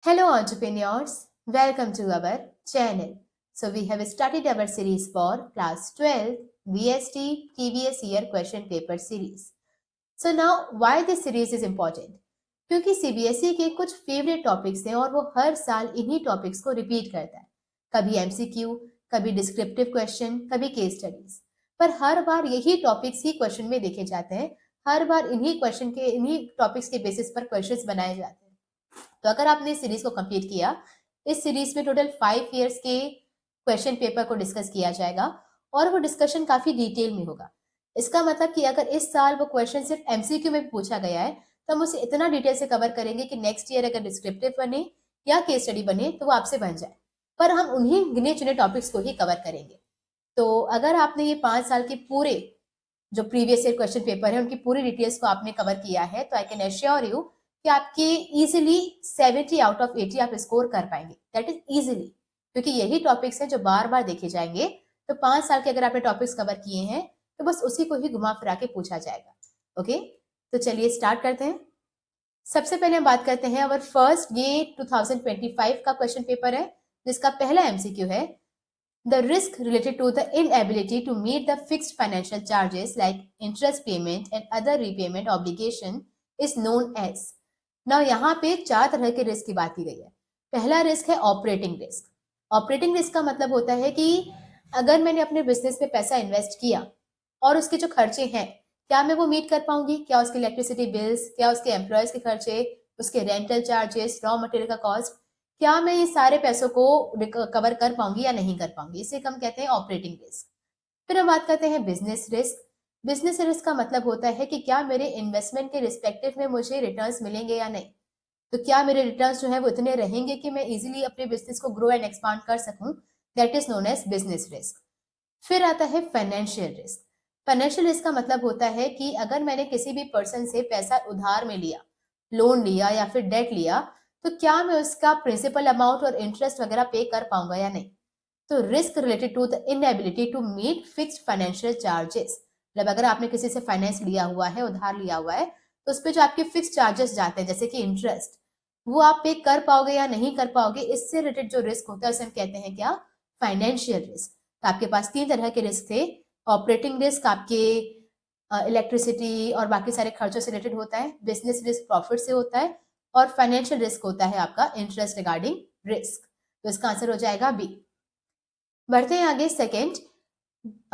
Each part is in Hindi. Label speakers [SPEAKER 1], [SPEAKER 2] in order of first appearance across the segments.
[SPEAKER 1] Hello, entrepreneurs. Welcome to our channel. So, we have started our series for class 12 VST previous year question paper series. So, now why this series is important? क्योंकि सीबीएसई के कुछ फेवरेट टॉपिक्स हैं और वो हर साल इन्हीं टॉपिक्स को रिपीट करता है. कभी एमसीक्यू, कभी डिस्क्रिप्टिव क्वेश्चन, कभी केस स्टडीज. पर हर बार यही टॉपिक्स ही क्वेश्चन में देखे जाते हैं. हर बार इन्हीं टॉपिक्स के बेसिस पर क्वेश्चंस बनाए जाते हैं. तो अगर आपने इस सीरीज को कंप्लीट किया, इस सीरीज में टोटल 5 इयर्स के क्वेश्चन पेपर को डिस्कस किया जाएगा और वो डिस्कशन काफी डिटेल में होगा. इसका मतलब कि अगर इस साल वो क्वेश्चन सिर्फ एमसीक्यू में पूछा गया है तो हम उसे इतना डिटेल से कवर करेंगे कि नेक्स्ट ईयर अगर डिस्क्रिप्टिव बने या केस स्टडी बने तो वो आपसे बन जाए. पर हम उन्हीं गिने चुने टॉपिक्स को ही कवर करेंगे. तो अगर आपने ये 5 साल के पूरे जो प्रीवियस ईयर क्वेश्चन पेपर है उनकी पूरी डिटेल्स को आपने कवर किया है तो आई कैन एश्योर यू कि आपके इजीली 70 आउट ऑफ 80 आप स्कोर कर पाएंगे. दैट इज इजीली, क्योंकि यही टॉपिक्स हैं जो बार बार देखे जाएंगे. तो 5 साल के अगर आपने टॉपिक्स कवर किए हैं तो बस उसी को ही घुमा फिरा के पूछा जाएगा. ओके, तो चलिए स्टार्ट करते हैं. सबसे पहले हम बात करते हैं अवर फर्स्ट, ये 2025 का क्वेश्चन पेपर है जिसका पहला एमसीक्यू है. The risk related to the inability to meet the fixed financial charges like interest payment and other repayment obligation is known as. Now यहाँ पे 4 तरह के रिस्क की बात की गई है. पहला रिस्क है ऑपरेटिंग रिस्क. ऑपरेटिंग रिस्क का मतलब होता है कि अगर मैंने अपने बिजनेस में पैसा इन्वेस्ट किया और उसके जो खर्चे हैं क्या मैं वो मीट कर पाऊंगी, क्या उसके इलेक्ट्रिसिटी बिल्स, क्या उसके एम्प्लॉयज के खर्चे, उसके रेंटल चार्जेस, रॉ मटेरियल का कॉस्ट, क्या मैं ये सारे पैसों को कवर कर पाऊंगी या नहीं कर पाऊंगी. इसे हम कहते हैं ऑपरेटिंग रिस्क. फिर हम बात करते हैं बिजनेस रिस्क. बिजनेस रिस्क का मतलब होता है कि क्या मेरे इन्वेस्टमेंट के रिस्पेक्टिव में मुझे रिटर्न्स मिलेंगे या नहीं. तो क्या मेरे रिटर्न्स जो है वो इतने रहेंगे कि मैं इजीली अपने बिजनेस को ग्रो एंड एक्सपांड कर सकूं. That is known as business risk. फिर आता है फाइनेंशियल रिस्क. फाइनेंशियल रिस्क का मतलब होता है कि अगर मैंने किसी भी पर्सन से पैसा उधार में लिया, लोन लिया या फिर डेट लिया, तो क्या मैं उसका प्रिंसिपल अमाउंट और इंटरेस्ट वगैरह पे कर पाऊंगा या नहीं. तो risk related to the inability to meet fixed financial charges. मतलब अगर आपने किसी से फाइनेंस लिया हुआ है, उधार लिया हुआ है, तो उस पर जो आपके फिक्स चार्जेस जाते हैं जैसे कि इंटरेस्ट, वो आप पे कर पाओगे या नहीं कर पाओगे, इससे रिलेटेड जो रिस्क होता है उसे हम कहते हैं क्या, फाइनेंशियल रिस्क. तो आपके पास 3 तरह के रिस्क थे. ऑपरेटिंग रिस्क आपके इलेक्ट्रिसिटी और बाकी सारे खर्चों से रिलेटेड होता है. बिजनेस रिस्क प्रॉफिट से होता है. और फाइनेंशियल रिस्क होता है आपका इंटरेस्ट रिगार्डिंग रिस्क. तो इसका आंसर हो जाएगा बी. बढ़ते हैं आगे. सेकेंड,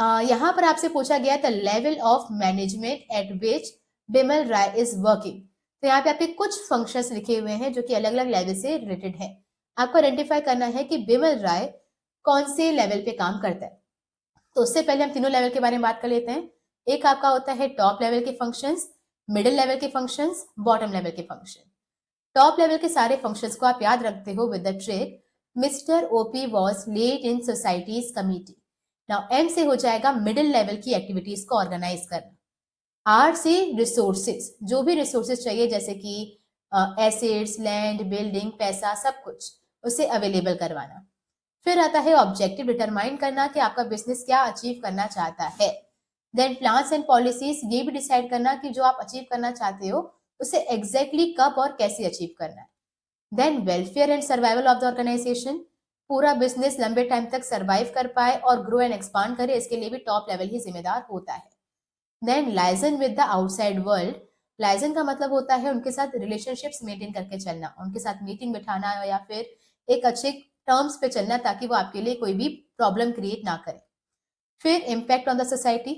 [SPEAKER 1] यहां पर आपसे पूछा गया the level of management at which Bimal Roy is working. तो यहाँ पे आपके कुछ फंक्शंस लिखे हुए हैं जो कि अलग अलग लेवल से रिलेटेड है. आपको आइडेंटिफाई करना है कि बिमल राय कौन से लेवल पे काम करता है. तो उससे पहले हम तीनों लेवल के बारे में बात कर लेते हैं. एक आपका होता है टॉप लेवल के फंक्शंस, मिडिल लेवल के फंक्शंस, बॉटम लेवल के फंक्शन. टॉप लेवल के सारे फंक्शंस को आप याद रखते हो with the trick mister OP was late in societies committee. Now M से हो जाएगा मिडिल लेवल की एक्टिविटीज को ऑर्गेनाइज करना. आर से रिसोर्सेज, जो भी रिसोर्सेज चाहिए जैसे कि एसेट्स, लैंड, बिल्डिंग, पैसा, सब कुछ उसे अवेलेबल करवाना. फिर आता है ऑब्जेक्टिव डिटरमाइन करना कि आपका बिजनेस क्या अचीव करना चाहता है. देन प्लान्स एंड पॉलिसीज, ये भी डिसाइड करना कि जो आप अचीव करना चाहते हो उसे एग्जैक्टली कब और कैसे अचीव करना है. Then welfare and survival of the organisation, पूरा बिजनेस लंबे टाइम तक सर्वाइव कर पाए और ग्रो एंड एक्सपांड करे, इसके लिए भी टॉप लेवल ही जिम्मेदार होता है. Then liaison with the outside world. Liaison का मतलब होता है उनके साथ रिलेशनशिप्स मेंटेन करके चलना, उनके साथ मीटिंग बिठाना या फिर एक अच्छे टर्म्स पे चलना ताकि वो आपके लिए कोई भी प्रॉब्लम क्रिएट ना करे. फिर इम्पैक्ट ऑन द सोसाइटी,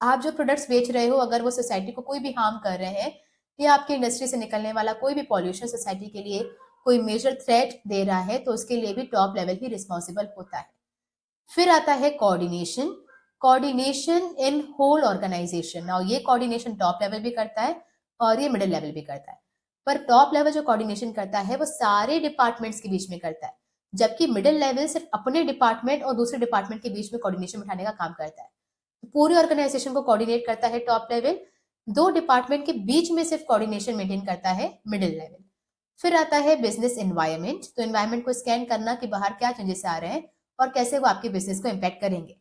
[SPEAKER 1] आप जो प्रोडक्ट्स बेच रहे हो अगर वो सोसाइटी को कोई भी हार्म कर रहे हैं या आपकी इंडस्ट्री से निकलने वाला कोई भी पॉल्यूशन सोसाइटी के लिए कोई मेजर थ्रेट दे रहा है तो उसके लिए भी टॉप लेवल ही रिस्पॉन्सिबल होता है. फिर आता है coordination. Coordination in whole organisation. Now ये कोऑर्डिनेशन टॉप लेवल भी करता है और ये मिडिल लेवल भी करता है. पर टॉप लेवल जो कोऑर्डिनेशन करता है वो सारे डिपार्टमेंट्स के बीच में करता है, जबकि मिडिल लेवल सिर्फ अपने डिपार्टमेंट और दूसरे डिपार्टमेंट के बीच में कोऑर्डिनेशन बिठाने का काम करता है. पूरी ऑर्गेनाइजेशन को कोऑर्डिनेट करता है टॉप लेवल, 2 डिपार्टमेंट के बीच में सिर्फ कोऑर्डिनेशन मेंटेन करता है मिडिल लेवल. फिर आता है बिजनेस एनवायरनमेंट. तो एनवायरनमेंट को स्कैन करना कि बाहर क्या चेंजेस आ रहे हैं और कैसे वो आपके बिजनेस को इम्पैक्ट करेंगे.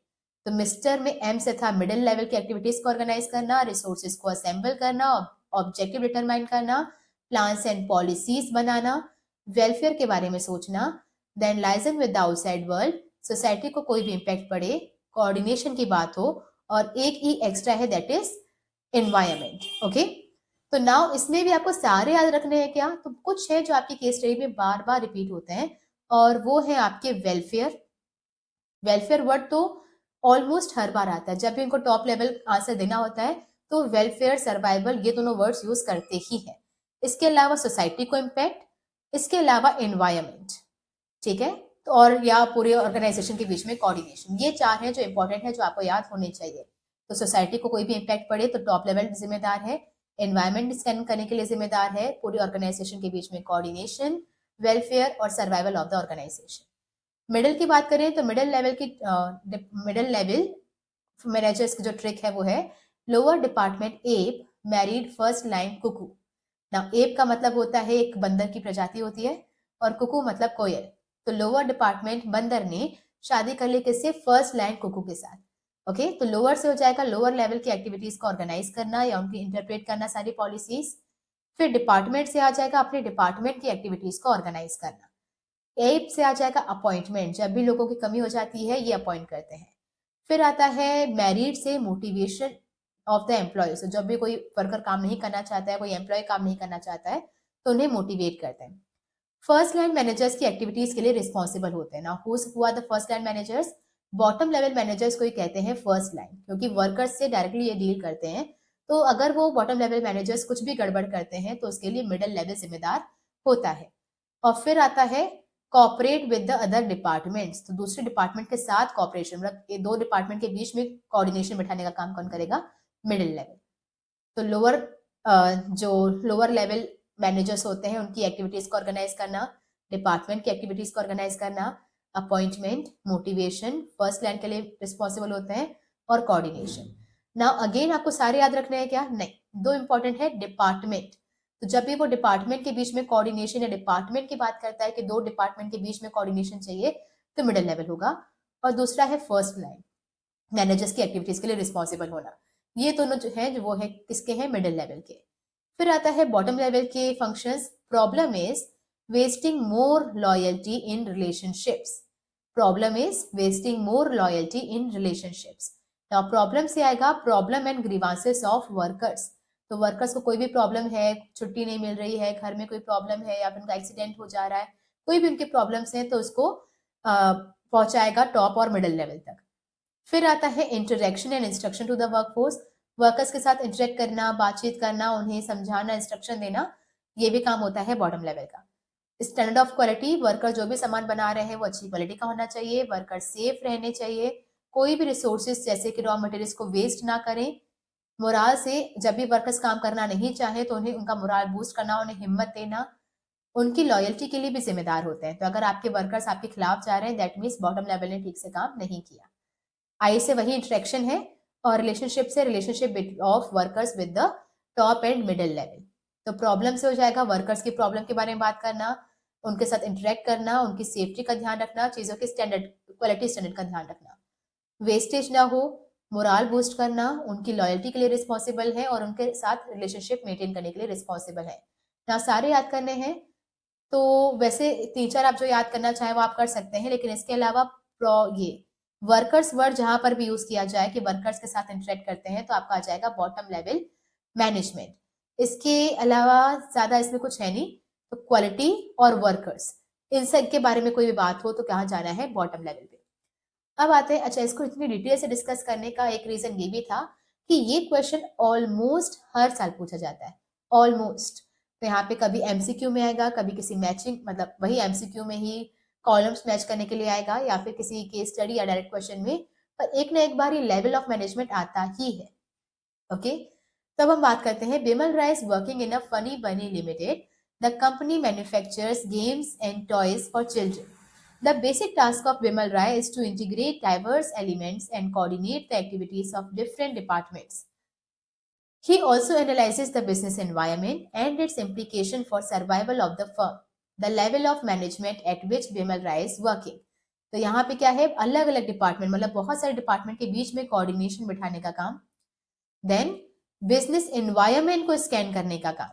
[SPEAKER 1] तो मिस्टर में एम से था मिडिल लेवल की एक्टिविटीज को ऑर्गेनाइज करना, रिसोर्सेज को असेंबल करना, ऑब्जेक्टिव डिटरमाइन करना, प्लान्स एंड पॉलिसीज बनाना, वेलफेयर के बारे में सोचना, then liaison with the outside world, society को कोई भी इम्पैक्ट पड़े, कोऑर्डिनेशन की बात हो, और एक ही एक्स्ट्रा है दैट इज एनवायरमेंट। ओके, तो नाउ इसमें भी आपको सारे याद रखने हैं क्या? तो कुछ है जो आपकी केस स्टडी में बार बार रिपीट होते हैं, और वो है आपके वेलफेयर। वेलफेयर वर्ड तो ऑलमोस्ट हर बार आता है जब भी उनको टॉप लेवल आंसर देना होता है, तो वेलफेयर, सर्वाइवल, ये दोनों वर्ड्स यूज करते ही हैं। इसके अलावा सोसाइटी को इम्पैक्ट, इसके अलावा एनवायरमेंट, ठीक है, तो और या पूरे ऑर्गेनाइजेशन के बीच में कोऑर्डिनेशन, ये चार हैं जो इंपॉर्टेंट है, जो आपको याद होने चाहिए। तो सोसाइटी को कोई भी इम्पैक्ट पड़े तो टॉप लेवल जिम्मेदार है, एनवायरमेंट स्कैन करने के लिए जिम्मेदार है, पूरी ऑर्गेनाइजेशन के बीच में कोऑर्डिनेशन, वेलफेयर और survival of the organisation. Middle की बात करें तो मिडिल लेवल मैनेजर्स की जो ट्रिक है वो है लोअर डिपार्टमेंट एप मैरिड फर्स्ट लाइन कुकू। ना एप का मतलब होता है एक बंदर की प्रजाति होती है, और कुकू मतलब कोयल। तो लोअर डिपार्टमेंट बंदर ने शादी कर ली किससे? फर्स्ट लाइन कुकू के साथ। ओके, तो लोअर से हो जाएगा लोअर लेवल की एक्टिविटीज को ऑर्गेनाइज करना या उनकी इंटरप्रेट करना सारी पॉलिसीज। फिर डिपार्टमेंट से आ जाएगा अपने डिपार्टमेंट की एक्टिविटीज को ऑर्गेनाइज करना। एप से आ जाएगा अपॉइंटमेंट, जब भी लोगों की कमी हो जाती है ये अपॉइंट करते हैं। फिर आता है मैरिड से मोटिवेशन ऑफ द एम्प्लॉयज, जब भी कोई वर्कर काम नहीं करना चाहता है, कोई एम्प्लॉय काम नहीं करना चाहता है, तो उन्हें मोटिवेट करते हैं। फर्स्ट लाइन मैनेजर्स की एक्टिविटीज के लिए रिस्पॉन्सिबल होते हैं ना। हुआ the first line managers? Bottom level managers को ही कहते हैं फर्स्ट लाइन, क्योंकि वर्कर्स से डायरेक्टली ये डील करते हैं। तो अगर वो बॉटम लेवल मैनेजर्स कुछ भी गड़बड़ करते हैं तो उसके लिए मिडिल लेवल जिम्मेदार होता है। और फिर आता है cooperate with the other departments, तो दूसरे डिपार्टमेंट के साथ कॉपरेशन, मतलब ये दो डिपार्टमेंट के बीच में कोऑर्डिनेशन बिठाने का काम कौन करेगा? Middle level. तो लोअर जो लोअर लेवल मैनेजर्स होते हैं उनकी एक्टिविटीज को ऑर्गेनाइज करना, डिपार्टमेंट की एक्टिविटीज को ऑर्गेनाइज करना, अपॉइंटमेंट, मोटिवेशन, फर्स्ट लाइन के लिए रिस्पॉन्सिबल होते हैं, और कोऑर्डिनेशन। नाउ अगेन आपको सारे याद रखने हैं क्या? नहीं, दो इंपॉर्टेंट है डिपार्टमेंट। तो जब भी वो डिपार्टमेंट के बीच में कोऑर्डिनेशन या डिपार्टमेंट की बात करता है कि दो डिपार्टमेंट के बीच में कोऑर्डिनेशन चाहिए, तो मिडिल लेवल होगा। और दूसरा है फर्स्ट लाइन मैनेजर्स की एक्टिविटीज के लिए रिस्पॉन्सिबल होना। ये दोनों जो है वो है किसके हैं? मिडिल लेवल के। फिर आता है बॉटम लेवल के functions. Problem is wasting more loyalty in relationships. Problem is wasting more loyalty in relationships. Now problem से आएगा problem and grievances of workers. तो वर्कर्स को कोई भी प्रॉब्लम है, छुट्टी नहीं मिल रही है, घर में कोई प्रॉब्लम है, या फिर उनका एक्सीडेंट हो जा रहा है, कोई भी उनके प्रॉब्लम्स हैं, तो उसको पहुंचाएगा टॉप और मिडिल लेवल तक। फिर आता है interaction and instruction to the workforce. Workers के साथ इंटरेक्ट करना, बातचीत करना, उन्हें समझाना, इंस्ट्रक्शन देना, ये भी काम होता है बॉटम लेवल का। स्टैंडर्ड ऑफ क्वालिटी, वर्कर जो भी सामान बना रहे हैं वो अच्छी क्वालिटी का होना चाहिए, वर्कर सेफ रहने चाहिए, कोई भी रिसोर्सेज जैसे कि रॉ मटेरियल्स को वेस्ट ना करें। मोराल से, जब भी वर्कर्स काम करना नहीं चाहे तो उन्हें उनका मोराल बूस्ट करना, उन्हें हिम्मत देना, उनकी लॉयल्टी के लिए भी जिम्मेदार होते हैं। तो अगर आपके वर्कर्स आपके खिलाफ जा रहे हैं, दैट मीन्स बॉटम लेवल ने ठीक से काम नहीं किया। आई से वही इंटरेक्शन है, और रिलेशनशिप से relationship of workers with the top and middle level. तो प्रॉब्लम से हो जाएगा वर्कर्स की प्रॉब्लम के बारे में बात करना, उनके साथ इंटरेक्ट करना, उनकी सेफ्टी का ध्यान रखना, चीजों के स्टैंडर्ड, क्वालिटी स्टैंडर्ड का ध्यान रखना, वेस्टेज ना हो, मोराल बूस्ट करना, उनकी लॉयल्टी के लिए रिस्पॉन्सिबल है, और उनके साथ रिलेशनशिप मेंटेन करने के लिए रिस्पॉन्सिबल है। ना सारे याद करने हैं, तो वैसे 3-4 आप जो याद करना चाहें वो आप कर सकते हैं, लेकिन इसके अलावा ये वर्कर्स वर्ड जहां पर भी यूज किया जाए कि वर्कर्स के साथ इंटरेक्ट करते हैं, तो आपका आ जाएगा बॉटम लेवल मैनेजमेंट। इसके अलावा ज्यादा इसमें कुछ है नहीं। तो क्वालिटी और वर्कर्स, इन सब के बारे में कोई भी बात हो तो कहाँ जाना है? बॉटम लेवल पे। अब आते हैं, अच्छा, इसको इतनी डिटेल से डिस्कस करने का एक रीजन ये भी था कि ये क्वेश्चन ऑलमोस्ट हर साल पूछा जाता है, ऑलमोस्ट। तो यहाँ पे कभी एमसीक्यू में आएगा, कभी किसी मैचिंग, मतलब वही एमसीक्यू में ही कॉलम्स मैच करने के लिए आएगा, या फिर किसी केस स्टडी या डायरेक्ट क्वेश्चन में, पर एक ना एक बार ये लेवल ऑफ मैनेजमेंट आता ही है। ओके, तब हम बात करते हैं Bimal Rice working in a funny bunny limited. The company manufactures games and toys for children. The basic task of Bimal Rai is to integrate diverse elements and coordinate the activities of different departments. He also analyzes the business environment and its implication for survival of the firm. The level of management at which Bimal Rai is working. तो यहाँ पे क्या है? अलग अलग डिपार्टमेंट, मतलब बहुत सारे डिपार्टमेंट के बीच में कोऑर्डिनेशन बिठाने का काम। देन बिजनेस एनवायरमेंट को स्कैन करने का काम।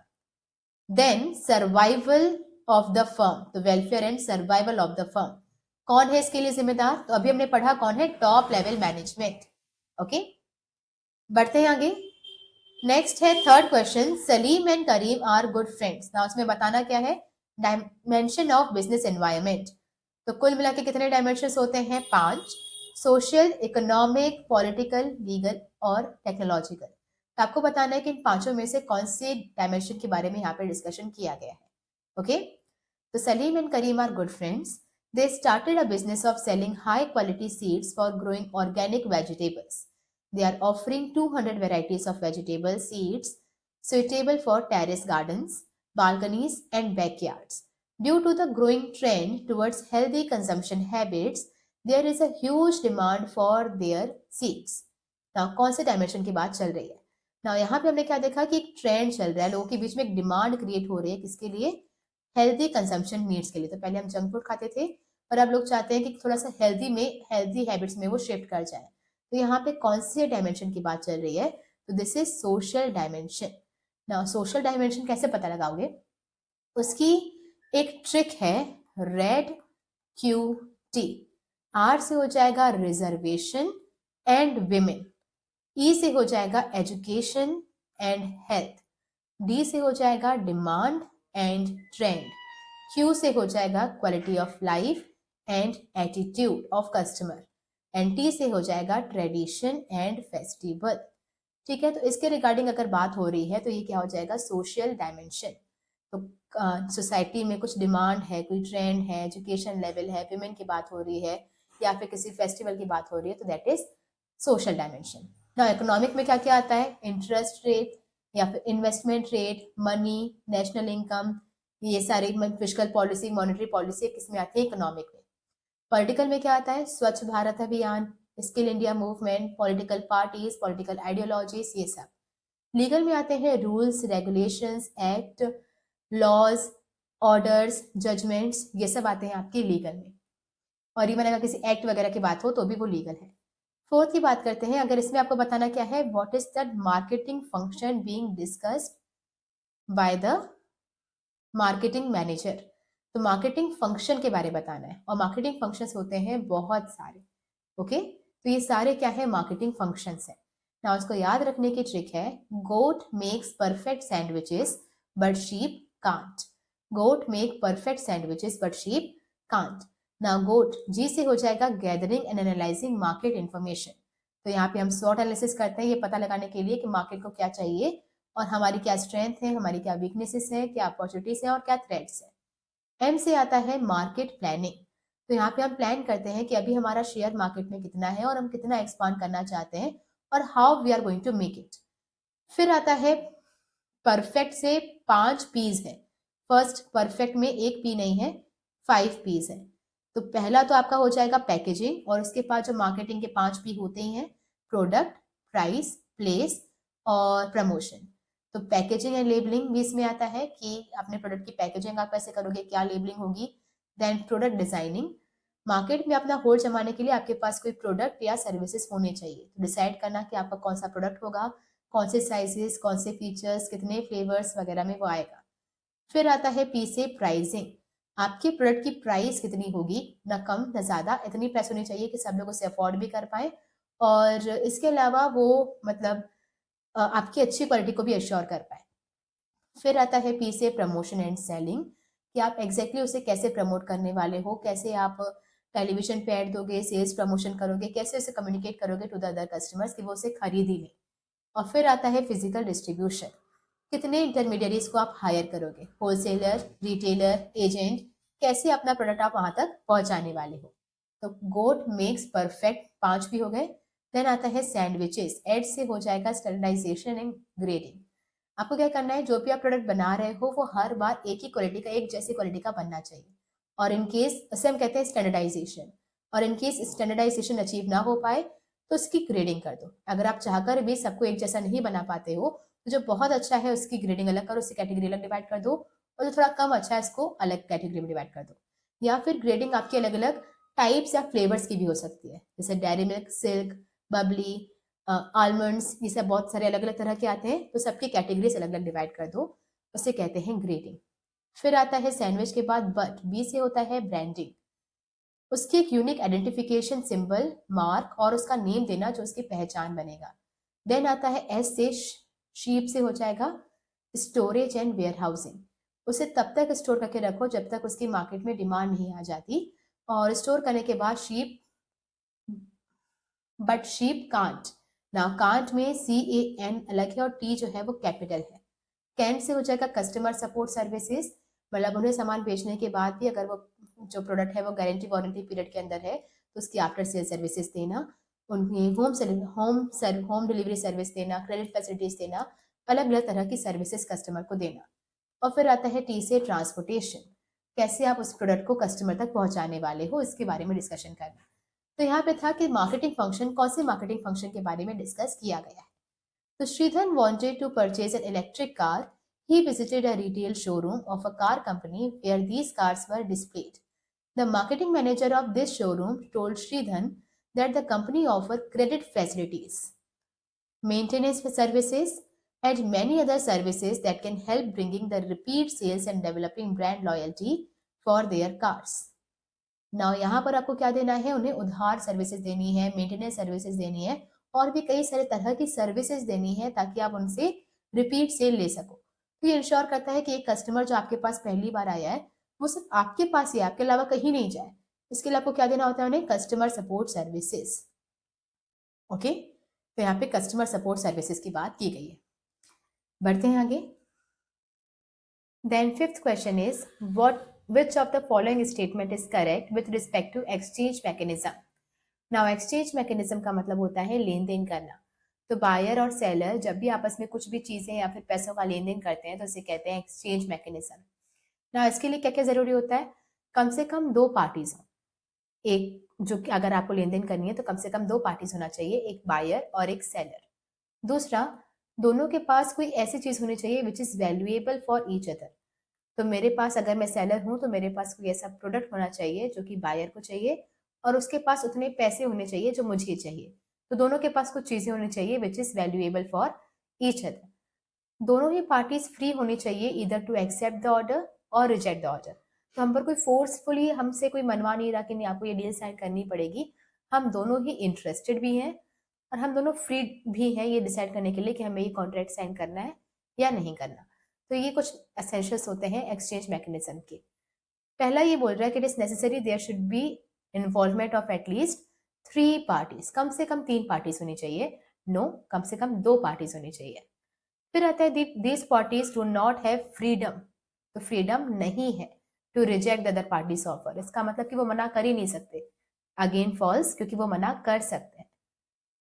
[SPEAKER 1] Then survival of the firm, तो welfare and survival of the firm, कौन है इसके लिए जिम्मेदार? तो अभी हमने पढ़ा कौन है, टॉप लेवल मैनेजमेंट। ओके, बढ़ते हैं आगे। नेक्स्ट है third question, Salim and Karim are good friends. ना उसमें बताना क्या है, डायमेंशन ऑफ बिजनेस एनवायरमेंट। तो कुल मिला के कितने डायमेंशन होते हैं, 5, सोशल, इकोनॉमिक, पॉलिटिकल, लीगल और टेक्नोलॉजिकल। तो आपको बताना है कि इन पांचों में से कौन से डायमेंशन के बारे में यहाँ पे डिस्कशन किया गया है। ओके, तो Salim and Karim are good friends. They started a business of selling high quality seeds for growing organic vegetables. They are offering 200 varieties of vegetable seeds suitable for terrace gardens, balconies, and backyards. Due to the growing trend towards healthy consumption habits, there is a huge demand for their seeds. Now, कौन से डायमेंशन की बात चल रही है? Now, यहाँ पे हमने क्या देखा कि एक ट्रेंड चल रहा है, लोगों के बीच में एक डिमांड क्रिएट हो रही है, किसके लिए? हेल्दी कंजम्पशन नीड्स के लिए। तो पहले हम जंक फूड खाते थे और अब लोग चाहते हैं कि थोड़ा सा हेल्दी हैबिट्स में वो शिफ्ट कर जाए। तो यहाँ पे कौन से डायमेंशन की बात चल रही है? तो दिस इज सोशल डायमेंशन। ना सोशल डायमेंशन कैसे पता लगाओगे? उसकी एक ट्रिक है, रेड क्यू टी। आर से हो जाएगा रिजर्वेशन एंड विमेन, ई से हो जाएगा एजुकेशन एंड हेल्थ, डी से हो जाएगा डिमांड एंड ट्रेंड, क्यू से हो जाएगा quality of life and attitude of customer, and T से हो जाएगा ट्रेडिशन एंड फेस्टिवल। ठीक है, तो इसके रिगार्डिंग अगर बात हो रही है तो ये क्या हो जाएगा, सोशल डायमेंशन। तो सोसाइटी में कुछ डिमांड है, कोई ट्रेंड है, एजुकेशन लेवल है, विमेन की बात हो रही है या फिर किसी फेस्टिवल की बात हो रही है, तो दैट इज सोशल डायमेंशन। ना इकोनॉमिक में क्या क्या आता है, इंटरेस्ट रेट या फिर investment rate, money, national income, ये सारी फिस्कल पॉलिसी, मॉनेटरी पॉलिसी किसमें आती है, इकोनॉमिक में। पॉलिटिकल में क्या आता है, Swachh Bharat Abhiyan, skill India movement, political parties, political ideologies, ये सब। लीगल में आते हैं rules, regulations, act, laws, orders, judgments, ये सब आते हैं आपके लीगल में। और इवन अगर किसी एक्ट वगैरह की बात हो तो भी वो लीगल है। फोर्थ की बात करते हैं, अगर इसमें आपको बताना क्या है, what is the marketing function being discussed by the marketing manager. तो मार्केटिंग फंक्शन के बारे में बताना है, और मार्केटिंग फंक्शंस होते हैं बहुत सारे। ओके, तो ये सारे क्या है, मार्केटिंग फंक्शंस है। ना उसको याद रखने की ट्रिक है, goat makes perfect sandwiches but sheep can't. Goat make perfect sandwiches but sheep can't. ना गोट, जी से हो जाएगा gathering and analysing market information. तो यहाँ पे हम स्वॉट एनालिसिस करते हैं ये पता लगाने के लिए कि मार्केट को क्या चाहिए और हमारी क्या स्ट्रेंथ है, हमारी क्या वीकनेसेस है, क्या अपॉर्चुनिटीज है और क्या थ्रेट्स है। एम से आता है मार्केट प्लानिंग। तो यहाँ पे हम प्लान करते हैं कि अभी हमारा शेयर मार्केट में कितना है और हम कितना एक्सपांड करना चाहते हैं और how we are going to make it. फिर आता है परफेक्ट से 5 पीज है। फर्स्ट परफेक्ट में एक पी नहीं है, 5 पीज है। तो पहला तो आपका हो जाएगा पैकेजिंग, और उसके बाद जो मार्केटिंग के 5 पी होते ही हैं, प्रोडक्ट, प्राइस, प्लेस और प्रमोशन। तो पैकेजिंग एंड लेबलिंग भी इसमें आता है कि अपने प्रोडक्ट की पैकेजिंग आप कैसे करोगे, क्या लेबलिंग होगी। देन प्रोडक्ट डिजाइनिंग, मार्केट में अपना होल्ड जमाने के लिए आपके पास कोई प्रोडक्ट या सर्विसेज होने चाहिए। तो डिसाइड करना कि आपका कौन सा प्रोडक्ट होगा, कौन से साइजेस, कौन से फीचर्स, कितने फ्लेवर्स वगैरह में वो आएगा। फिर आता है पी से प्राइसिंग, आपके प्रोडक्ट की प्राइस कितनी होगी, ना कम ना ज्यादा, इतनी प्राइस होनी चाहिए कि सब लोग उसे अफोर्ड भी कर पाए, और इसके अलावा वो मतलब आपकी अच्छी क्वालिटी को भी एश्योर कर पाए। फिर आता है पी से प्रमोशन एंड सेलिंग, कि आप एग्जैक्टली उसे कैसे प्रमोट करने वाले हो, कैसे आप टेलीविजन पे ऐड दोगे, सेल्स प्रमोशन करोगे, कैसे उसे कम्युनिकेट करोगे टू द अदर कस्टमर्स कि वो उसे खरीद ही लें। और फिर आता है फिजिकल डिस्ट्रीब्यूशन, कितने इंटरमीडियरीज को आप हायर करोगे, होलसेलर, रिटेलर, एजेंट, कैसे अपना प्रोडक्ट आप वहां तक पहुंचाने वाले हो। तो गोट मेक्स परफेक्ट 5 भी हो गए। देन आता है सैंडविचेस, एड से हो जाएगा स्टैंडर्डाइजेशन एंड ग्रेडिंग। आपको क्या करना है, जो भी आप प्रोडक्ट बना रहे हो वो हर बार एक ही क्वालिटी का, एक जैसी क्वालिटी का बनना चाहिए। और इन केस उसे हम कहते हैं स्टैंडर्डाइजेशन। और इन केस स्टैंडर्डाइजेशन अचीव ना हो पाए तो उसकी ग्रेडिंग कर दो। अगर आप चाहकर भी सबको एक जैसा नहीं बना पाते हो तो जो बहुत अच्छा है उसकी ग्रेडिंग अलग करो, उसकी कैटेगरी अलग डिवाइड कर दो, और जो थोड़ा कम अच्छा है इसको अलग कैटेगरी में डिवाइड कर दो। या फिर ग्रेडिंग आपकी अलग अलग टाइप्स या फ्लेवर्स की भी हो सकती है, जैसे dairy milk, silk, Babli, almonds, ये सब बहुत सारे अलग अलग तरह के आते हैं, तो सबकी कैटेगरीज अलग अलग डिवाइड कर दो, उसे कहते हैं ग्रेडिंग। फिर आता है सैंडविच के बाद बट, बी से होता है ब्रांडिंग, उसकी एक यूनिक आइडेंटिफिकेशन सिंबल मार्क और उसका नेम देना जो उसकी पहचान बनेगा। देन आता है एस से शीप से हो जाएगा स्टोरेज एंड वेयर हाउसिंग, उसे तब तक स्टोर करके रखो जब तक उसकी मार्केट में डिमांड नहीं आ जाती, और स्टोर करने के बाद शीप, बट शीप कांट, ना कांट में CAN अलग है और टी जो है वो कैपिटल है। कैंट से हो जाएगा कस्टमर सपोर्ट सर्विसेज, मतलब उन्हें सामान बेचने के बाद भी अगर वो जो प्रोडक्ट है वो गारंटी वारंटी पीरियड के अंदर है तो उसकी आफ्टर सेल सर्विसेज देना, उन्हें होम डिलीवरी सर्विस देना, क्रेडिट फैसिलिटीज देना, अलग अलग तरह की सर्विसेज कस्टमर को देना। और फिर आता है टी से ट्रांसपोर्टेशन, कैसे आप उस प्रोडक्ट को कस्टमर तक पहुंचाने वाले हो इसके बारे में डिस्कशन करना। तो यहाँ पे था कि मार्केटिंग फंक्शन, कौन से मार्केटिंग फंक्शन के बारे में डिस्कस किया गया है। तो Sridhan wanted to purchase an electric car. He visited a retail showroom of a car company where these cars were displayed. The marketing manager of this showroom told Sridhan that the company offered credit facilities, maintenance services, and many other services that can help bringing the repeat sales and developing brand loyalty for their cars. Now यहाँ पर आपको क्या देना है, उन्हें उधार सर्विसेज देनी है, मेंटेनेंस सर्विसेज देनी है और भी कई सारे तरह की सर्विसेज देनी है ताकि आप उनसे रिपीट सेल ले सको। तो ये इंश्योर करता है कि एक कस्टमर जो आपके पास पहली बार आया है वो सिर्फ आपके पास ही, आपके अलावा कहीं नहीं जाए। इसके लिए आपको क्या देना होता है उन्हें, कस्टमर सपोर्ट सर्विसेज। ओके, तो यहाँ पे कस्टमर सपोर्ट सर्विसेज की बात की गई है। बढ़ते हैं आगे। Then fifth question is what which of the following statement is correct with respect to exchange mechanism? Now exchange mechanism का मतलब होता है लेन देन करना। तो बायर और सेलर जब भी आपस में कुछ भी चीजें या फिर पैसों का लेन देन करते हैं तो इसे कहते हैं एक्सचेंज मैकेनिज्म। ना इसके लिए क्या क्या जरूरी होता है, कम से कम दो पार्टीज हो, एक जो कि अगर आपको लेन देन करनी है तो कम से कम दो पार्टीज होना चाहिए, एक बायर और एक सेलर। दूसरा, दोनों के पास कोई ऐसी चीज होनी चाहिए which is valuable for each other. तो मेरे पास, अगर मैं सेलर हूं तो मेरे पास कोई ऐसा प्रोडक्ट होना चाहिए जो कि बायर को चाहिए और उसके पास उतने पैसे होने चाहिए जो मुझे चाहिए। तो दोनों के पास कुछ चीजें होनी चाहिए which is valuable for each other. दोनों ही पार्टीज फ्री होनी चाहिए इधर टू एक्सेप्ट द ऑर्डर और रिजेक्ट द ऑर्डर। तो हम पर कोई फोर्सफुली हमसे कोई मनवा नहीं रहा कि नहीं आपको ये डील साइन करनी पड़ेगी। हम दोनों ही इंटरेस्टेड भी हैं और हम दोनों फ्री भी हैं ये डिसाइड करने के लिए कि हमें ये कॉन्ट्रैक्ट साइन करना है या नहीं करना। तो ये कुछ एसेंशियल्स होते हैं एक्सचेंज मैकेनिज्म के। पहला ये बोल रहा है कि it is necessary there should be involvement of at least 3 parties, कम से कम 3 पार्टीज होनी चाहिए। नो, कम से कम 2 पार्टीज होनी चाहिए। फिर आता है these parties do not have freedom, तो फ्रीडम नहीं है to reject the other parties offer, इसका मतलब कि वो मना कर ही नहीं सकते। अगेन फॉल्स, क्योंकि वो मना कर सकते हैं।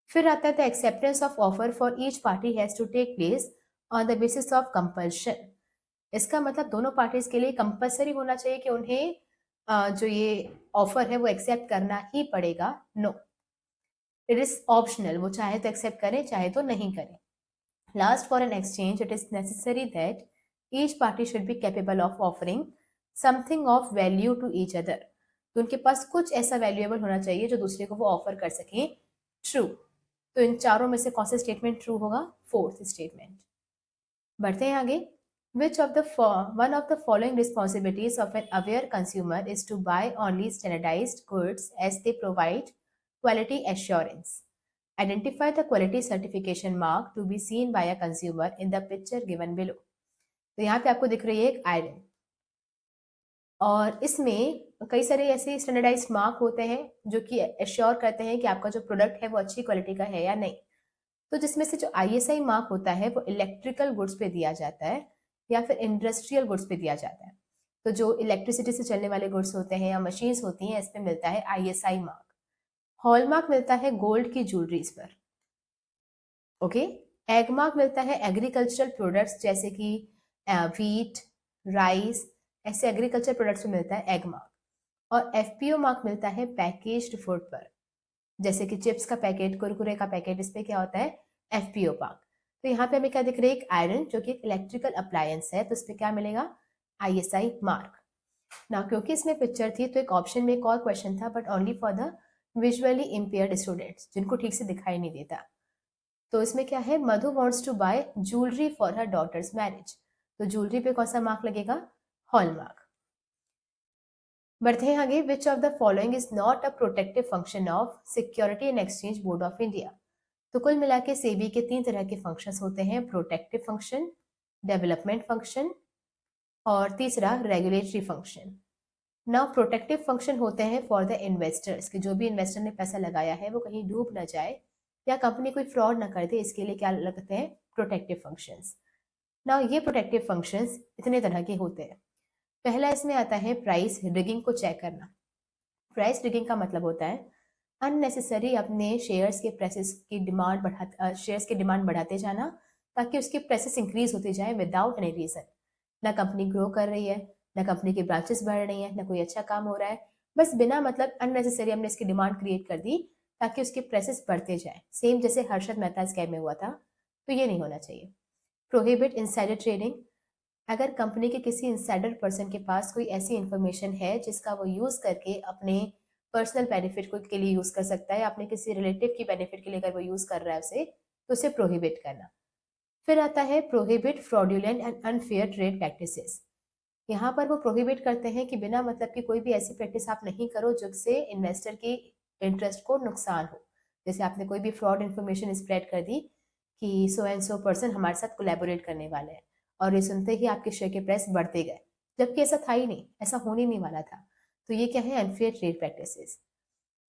[SPEAKER 1] फिर आता है the acceptance of offer for each party has to take place on the basis of compulsion, इसका मतलब दोनों पार्टीज के लिए कंपलसरी होना चाहिए कि उन्हें जो ये ऑफर है वो एक्सेप्ट करना ही पड़ेगा। नो, इट इज ऑप्शनल, वो चाहे तो एक्सेप्ट करें चाहे तो नहीं करें। Last, for an exchange it is necessary that each party should be capable of offering something of value to each other, तो उनके पास कुछ ऐसा वैल्यूएबल होना चाहिए जो दूसरे को वो ऑफर कर सकें। ट्रू, तो इन चारों में से कौन सा स्टेटमेंट ट्रू होगा, फोर्थ स्टेटमेंट। बढ़ते हैं आगे। Which of the one of the following responsibilities of an aware consumer is to buy only standardized goods as they provide quality assurance? Identify the quality certification mark to be seen by a consumer in the picture given below. तो यहाँ पे आपको दिख रही है एक आयरन और इसमें कई सारे ऐसे स्टैंडर्डाइज्ड मार्क होते हैं जो कि एश्योर करते हैं कि आपका जो प्रोडक्ट है वो अच्छी क्वालिटी का है या नहीं। तो जिसमें से जो ISI मार्क होता है वो इलेक्ट्रिकल गुड्स पे दिया जाता है या फिर इंडस्ट्रियल गुड्स पे दिया जाता है। तो जो इलेक्ट्रिसिटी से चलने वाले गुड्स होते हैं या मशीन्स होती हैं, इस पे मिलता है ISI मार्क। हॉलमार्क मिलता है गोल्ड की ज्वेलरीज पर। ओके, एग मार्क मिलता है एग्रीकल्चरल प्रोडक्ट्स जैसे कि व्हीट, राइस, ऐसे एग्रीकल्चर प्रोडक्ट्स में मिलता है एग मार्क। और FPO मार्क मिलता है पैकेज्ड फूड पर, जैसे कि चिप्स का पैकेट, कुरकुरे का पैकेट, इस पे क्या होता है, FPO मार्क। तो यहाँ पे हमें क्या दिख रहा है, एक आयरन जो कि एक इलेक्ट्रिकल अप्लायंस है, तो इस पे क्या मिलेगा, ISI मार्क ना। क्योंकि इसमें पिक्चर थी तो एक ऑप्शन में एक और क्वेश्चन था, but only for the visually impaired students, जिनको ठीक से दिखाई नहीं देता। तो इसमें क्या है, Madhu wants to buy jewellery for her daughter's marriage, तो ज्वेलरी पे कौन सा मार्क लगेगा, हॉलमार्क। बढ़ते हैं आगे। Which of the following is not a protective function of security and exchange board of India. तो कुल मिला के सेबी के 3 तरह के फंक्शंस होते हैं, प्रोटेक्टिव फंक्शन, डेवलपमेंट फंक्शन और तीसरा regulatory function. Now protective function होते हैं फॉर द इन्वेस्टर्स, कि जो भी इन्वेस्टर ने पैसा लगाया है वो कहीं डूब ना जाए या कंपनी कोई फ्रॉड ना कर दे, इसके लिए क्या लगते हैं, प्रोटेक्टिव फंक्शंस। नाउ ये प्रोटेक्टिव फंक्शंस इतने तरह के होते हैं। पहला इसमें आता है प्राइस रिगिंग को चेक करना। प्राइस रिगिंग का मतलब होता है अननेसेसरी अपने शेयर्स के प्राइसेस की डिमांड शेयर्स की डिमांड बढ़ाते जाना ताकि उसके प्राइसेस इंक्रीज होते जाए विदाउट एनी रीजन। ना कंपनी ग्रो कर रही है, ना कंपनी की ब्रांचेस बढ़ रही हैं, ना कोई अच्छा काम हो रहा है, बस बिना मतलब अननेसेसरी हमने इसकी डिमांड क्रिएट कर दी ताकि उसके प्राइसेस बढ़ते जाए। सेम जैसे हर्षद मेहता स्कैम में हुआ था, तो ये नहीं होना चाहिए। Prohibit insider trading. अगर कंपनी के किसी इंसाइडर पर्सन के पास कोई ऐसी इंफॉर्मेशन है जिसका वो यूज करके अपने पर्सनल बेनिफिट को के लिए यूज कर सकता है, अपने किसी रिलेटिव की बेनिफिट के लिए अगर वो यूज कर रहा है उसे, तो उसे प्रोहिबिट करना। फिर आता है prohibit fraudulent and unfair trade practices. यहाँ पर वो प्रोहिबिट करते हैं कि बिना मतलब की कोई भी ऐसी प्रैक्टिस आप नहीं करो जिससे इन्वेस्टर की इंटरेस्ट को नुकसान हो। जैसे आपने कोई भी फ्रॉड इन्फॉर्मेशन स्प्रेड कर दी कि सो एंड सो पर्सन हमारे साथ कोलैबोरेट करने वाले हैं, और ये सुनते ही आपके शेयर के प्राइस बढ़ते गए, जबकि ऐसा था ही नहीं, ऐसा होने नहीं वाला था। तो ये क्या है, अनफेयर ट्रेड प्रैक्टिसेस।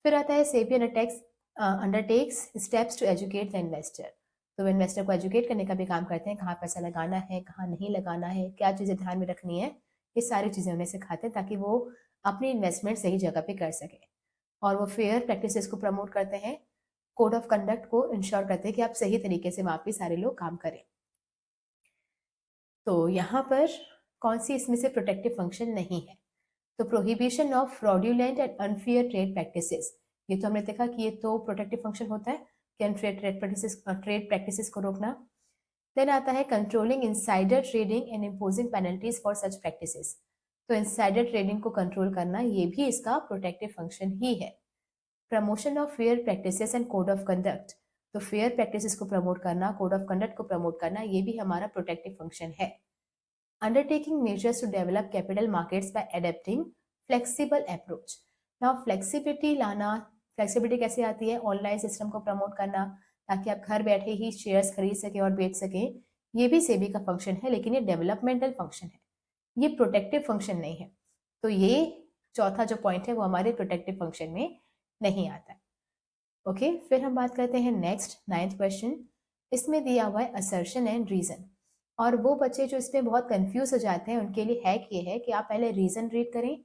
[SPEAKER 1] फिर आता है SEBI undertakes steps to educate the investor. तो इन्वेस्टर को एजुकेट करने का भी काम करते हैं, कहाँ पैसा लगाना है, कहाँ नहीं लगाना है, क्या चीज़ें ध्यान में रखनी है, ये सारी चीज़ें उन्हें सिखाते हैं ताकि वो अपनी इन्वेस्टमेंट सही जगह पे कर सके। और वो फेयर प्रैक्टिसेस को प्रमोट करते हैं, कोड ऑफ कंडक्ट को इंश्योर करते हैं कि आप सही तरीके से वहाँ पे सारे लोग काम करें। तो यहाँ पर कौन सी इसमें से प्रोटेक्टिव फंक्शन नहीं है, तो prohibition of fraudulent and unfair trade practices, ये तो हमने देखा कि ये तो प्रोटेक्टिव फंक्शन होता है कि अनफेयर ट्रेड प्रैक्टिसेस को रोकना। देन आता है controlling insider trading and imposing penalties for such practices. तो इनसाइडर ट्रेडिंग को कंट्रोल करना ये भी इसका प्रोटेक्टिव फंक्शन ही है। Promotion of fair practices and code of conduct, तो फेयर प्रैक्टिसेस को प्रमोट करना, कोड ऑफ कंडक्ट को प्रमोट करना, ये भी हमारा प्रोटेक्टिव फंक्शन है। Undertaking measures to develop capital markets by adapting flexible approach. Now flexibility लाना, flexibility कैसे आती है, ऑनलाइन सिस्टम को प्रमोट करना ताकि आप घर बैठे ही शेयर्स खरीद सके और बेच सके, ये भी सेबी का फंक्शन है, लेकिन ये डेवलपमेंटल फंक्शन है, ये प्रोटेक्टिव फंक्शन नहीं है। तो ये चौथा जो पॉइंट है वो हमारे प्रोटेक्टिव फंक्शन में नहीं आता है। ओके, फिर हम बात करते हैं नेक्स्ट 9th क्वेश्चन। इसमें दिया हुआ है असर्शन एंड रीजन, और वो बच्चे जो इसमें बहुत कंफ्यूज हो जाते हैं उनके लिए हैक ये है कि आप पहले रीजन रीड करें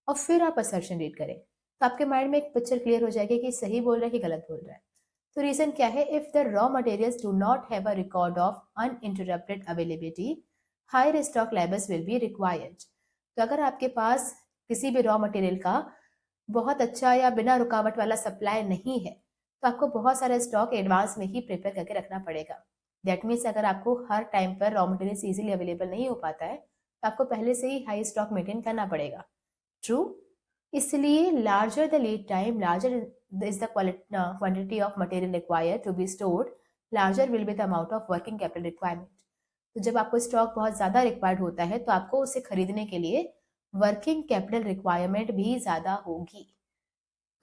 [SPEAKER 1] और फिर आप असर्शन रीड करें, तो आपके माइंड में एक पिक्चर क्लियर हो जाएगी कि सही बोल रहा है कि गलत बोल रहा है। तो रीजन क्या है, if the raw materials do not have a record of uninterrupted availability, higher stock levels will be required. तो अगर आपके पास किसी भी रॉ मटेरियल का बहुत अच्छा या बिना रुकावट वाला सप्लाई नहीं है, तो आपको बहुत सारा स्टॉक एडवांस में ही प्रिपेयर करके रखना पड़ेगा। दैट मीन्स अगर आपको हर टाइम पर रॉ मटेरियल इजीली अवेलेबल नहीं हो पाता है, तो आपको पहले से ही हाई स्टॉक मेंटेन करना पड़ेगा। ट्रू, इसलिए larger the lead time, larger is the quantity of material required to be stored, larger will be the amount of working capital requirement. तो जब आपको स्टॉक बहुत ज़्यादा रिक्वायर्ड होता है तो आपको उसे खरीदने के लिए वर्किंग कैपिटल रिक्वायरमेंट भी ज़्यादा होगी।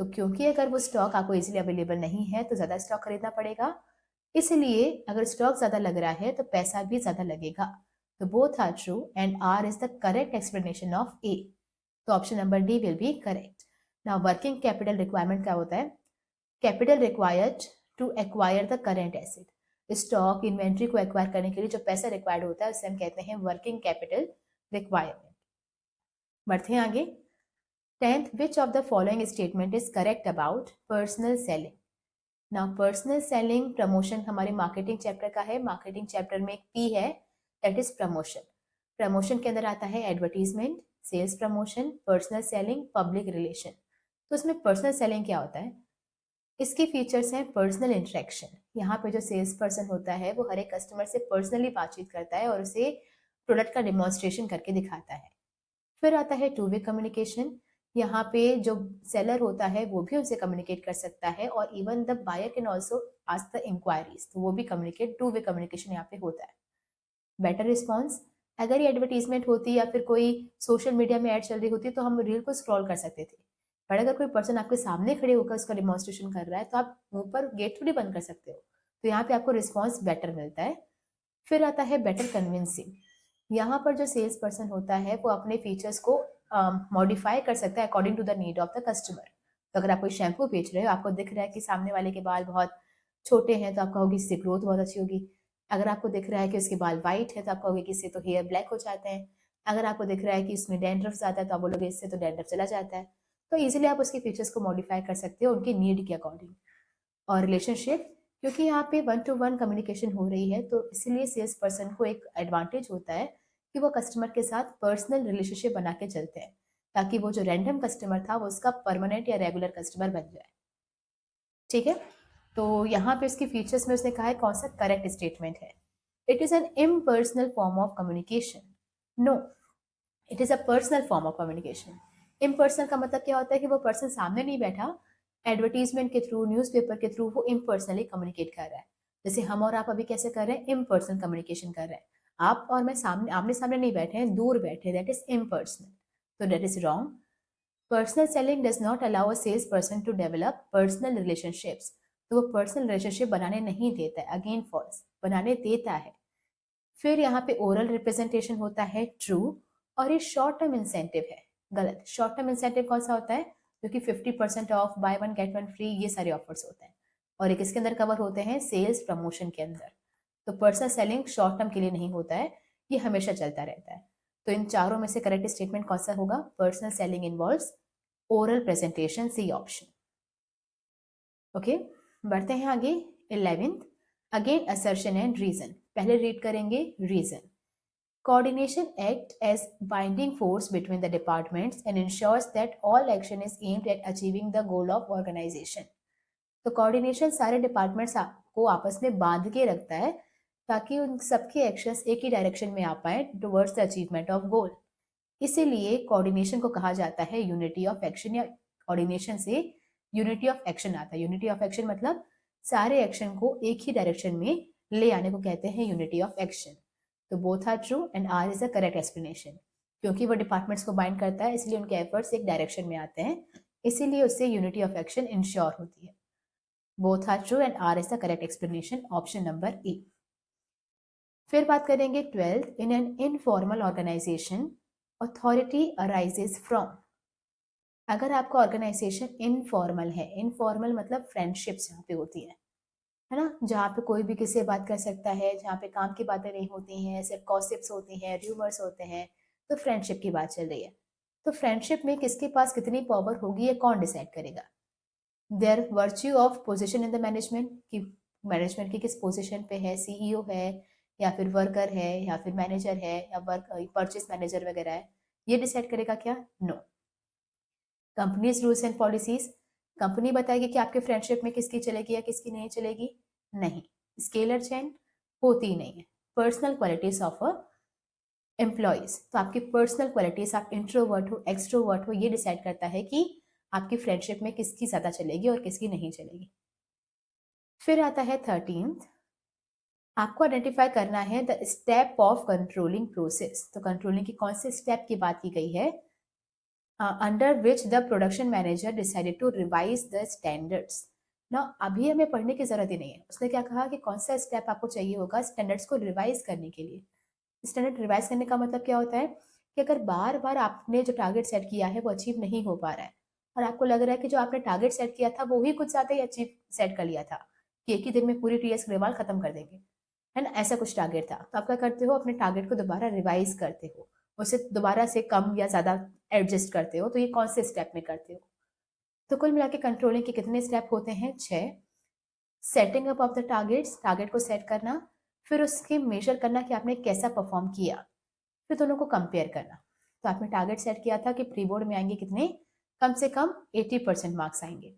[SPEAKER 1] तो क्योंकि अगर वो स्टॉक आपको इजीली अवेलेबल नहीं है तो ज़्यादा स्टॉक खरीदना पड़ेगा, इसलिए अगर स्टॉक ज़्यादा लग रहा है तो पैसा भी ज़्यादा लगेगा। तो both are true and R is the correct explanation of A. तो option number D will be correct. Now working capital requirement क्या होता है, capital required to acquire the current asset. Stock inventory को एक्वायर करने के लिए जो पैसा रिक्वायर्ड होता है उसे हम कहते हैं वर्किंग कैपिटल रिक्वायरमेंट। बढ़ते हैं आगे। 10th, which of the following statement is correct about personal selling? Now personal selling promotion हमारे मार्केटिंग चैप्टर का है। मार्केटिंग चैप्टर में एक पी है, दैट इज प्रमोशन। प्रमोशन के अंदर आता है advertisement, sales promotion, personal selling, public relation. तो इसमें पर्सनल सेलिंग क्या होता है, इसके फीचर्स हैं पर्सनल इंटरेक्शन। यहाँ पे जो सेल्स पर्सन होता है वो हर एक कस्टमर से पर्सनली बातचीत करता है और उसे प्रोडक्ट का डिमॉन्स्ट्रेशन करके दिखाता है। फिर आता है टू वे कम्युनिकेशन, यहाँ पे जो सेलर होता है वो भी उनसे कम्युनिकेट कर सकता है और even the buyer can also ask the inquiries, तो वो भी कम्युनिकेट, टू वे कम्युनिकेशन यहाँ पे होता है। बेटर रिस्पॉन्स, अगर ये एडवर्टीजमेंट होती या फिर कोई सोशल मीडिया में ऐड चल रही होती तो हम रील को स्क्रॉल कर सकते थे, पर अगर कोई पर्सन आपके सामने खड़े होकर उसका डिमॉन्स्ट्रेशन कर रहा है तो आप मुंह पर गेट थोड़ी बंद कर सकते हो, तो यहाँ पे आपको रिस्पॉन्स बेटर मिलता है। फिर आता है बेटर कन्विंसिंग। यहाँ पर जो सेल्स पर्सन होता है वो अपने फीचर्स को मॉडिफाई कर सकता है according to the need of the customer. तो अगर आप कोई शैम्पू बेच रहे हो, आपको दिख रहा है कि सामने वाले के बाल बहुत छोटे हैं, तो आप कहोगे इससे ग्रोथ बहुत अच्छी होगी। अगर आपको दिख रहा है कि उसके बाल वाइट है तो आप कहोगे कि इससे तो हेयर ब्लैक हो जाते हैं। अगर आपको दिख रहा है कि इसमें डैंड्रफ ज़्यादा है तो आप बोलोगे इससे तो डैंड्रफ चला जाता है। तो इजीली आप उसके फीचर्स को मॉडिफाई कर सकते हो उनकी नीड के अकॉर्डिंग। और रिलेशनशिप, क्योंकि यहाँ पे 1-to-1 कम्युनिकेशन हो रही है तो इसीलिए सेल्स पर्सन को एक एडवांटेज होता है कि वो कस्टमर के साथ पर्सनल रिलेशनशिप बना के चलते हैं, ताकि वो जो रैंडम कस्टमर था वो उसका परमानेंट या रेगुलर कस्टमर बन जाए। ठीक है, तो यहाँ पे उसके फीचर्स में उसने कहा है कौन सा करेक्ट स्टेटमेंट है। It is an impersonal form of communication. No, it is a personal form of communication. Impersonal का मतलब क्या होता है कि वो पर्सन सामने नहीं बैठा, एडवर्टीजमेंट के थ्रू, न्यूज़पेपर के थ्रू वो इम्पर्सनली कम्युनिकेट कर रहा है। जैसे हम और आप अभी कैसे कर रहे हैं, इम्पर्सनल कम्युनिकेशन कर रहे हैं। आप और मैं सामने आमने सामने नहीं बैठे हैं, दूर बैठे, दैट इज इम्पर्सनल। तो that is wrong. Personal selling does not allow a sales person to develop personal relationships. तो वो पर्सनल रिलेशनशिप बनाने नहीं देता है, अगेन फॉल्स, बनाने देता है। फिर यहाँ पे ओरल रिप्रेजेंटेशन होता है, ट्रू। और ये शॉर्ट टर्म इंसेंटिव है, गलत। शॉर्ट टर्म इंसेंटिव कौन सा होता है, क्योंकि 50% of, by one get one free, ये सारे ऑफर्स होते हैं और ये किसके अंदर कवर होते हैं, सेल्स प्रमोशन के अंदर। तो पर्सनल सेलिंग शॉर्ट टर्म के लिए नहीं होता है, ये हमेशा चलता रहता है। तो इन चारों में से करेक्ट स्टेटमेंट कौन सा होगा, personal selling involves oral presentation, C option. Okay, बढ़ते हैं आगे। 11th, again assertion and reason. पहले रीड करेंगे reason. Coordination act as binding force between the departments and ensures that all action is aimed at achieving the goal of organization. तो कोऑर्डिनेशन सारे डिपार्टमेंट्स को आपस में बांध के रखता है ताकि उन सबके एक्शंस एक ही डायरेक्शन में आ पाए towards the achievement of goal. इसीलिए कोऑर्डिनेशन को कहा जाता है यूनिटी ऑफ एक्शन, या कोऑर्डिनेशन से यूनिटी ऑफ एक्शन आता है। यूनिटी ऑफ एक्शन मतलब सारे एक्शन को एक ही डायरेक्शन में ले आने को कहते हैं यूनिटी ऑफ एक्शन। तो both are true and R is the correct explanation. क्योंकि वो डिपार्टमेंट्स को बाइंड करता है इसलिए उनके एफर्ट्स एक डायरेक्शन में आते हैं, इसीलिए उससे यूनिटी ऑफ एक्शन इंश्योर होती है। Both are true and R is the correct explanation, option number A. फिर बात करेंगे 12th, in an informal organisation authority arises from. अगर आपका ऑर्गेनाइजेशन इनफॉर्मल है, इनफॉर्मल मतलब फ्रेंडशिप्स यहाँ पे होती है ना, जहाँ पे कोई भी किसी से बात कर सकता है, जहाँ पे काम की बातें नहीं होती हैं, सिर्फ गॉसिप्स होती हैं, र्यूमर्स होते हैं, तो फ्रेंडशिप की बात चल रही है। तो फ्रेंडशिप में किसके पास कितनी पावर होगी ये कौन डिसाइड करेगा, their virtue of position in the management, कि मैनेजमेंट की किस पोजीशन पे है, सीईओ है या फिर वर्कर है या फिर मैनेजर है या वर्क परचेस मैनेजर वगैरह है, ये डिसाइड करेगा क्या, no. Companies rules and policies, company बताएगी कि आपके फ्रेंडशिप में किसकी चलेगी या किसकी नहीं चलेगी, नहीं। स्केलर चेन होती ही नहीं है। Personal qualities of a employees, तो आपकी पर्सनल क्वालिटीज, आप इंट्रोवर्ट हो एक्सट्रोवर्ट हो, ये डिसाइड करता है कि आपकी फ्रेंडशिप में किसकी ज्यादा चलेगी और किसकी नहीं चलेगी। फिर आता है 13th, आपको आइडेंटिफाई करना है the step of controlling process. तो कंट्रोलिंग की कौन से स्टेप की बात की गई है, under which the production manager decided to revise the standards. ना अभी हमें पढ़ने की जरूरत ही नहीं है, उसने क्या कहा कि कौन सा स्टेप आपको चाहिए होगा स्टैंडर्ड्स को रिवाइज करने के लिए। स्टैंडर्ड रिवाइज करने का मतलब क्या होता है कि अगर बार बार आपने जो टारगेट सेट किया है वो अचीव नहीं हो पा रहा है और आपको लग रहा है कि जो आपने टारगेट सेट किया था वो ही कुछ ज्यादा ही अचीव सेट कर लिया था, कि एक ही दिन में पूरी टीएस ग्रेवाल खत्म कर देंगे, है ना, ऐसा कुछ टारगेट था, तो आप क्या करते हो, अपने टारगेट को दोबारा रिवाइज करते हो, उसे दोबारा से कम या ज्यादा एडजस्ट करते हो। तो ये कौन से स्टेप में करते हो। तो कुल मिला के कंट्रोलिंग के कितने स्टेप होते हैं, 6। Setting up of the targets, target को सेट करना, फिर उसके मेजर करना कि आपने कैसा परफॉर्म किया, फिर दोनों को कंपेयर करना। तो आपने टारगेट सेट किया था कि प्री बोर्ड में आएंगे कितने, कम से कम 80% मार्क्स आएंगे,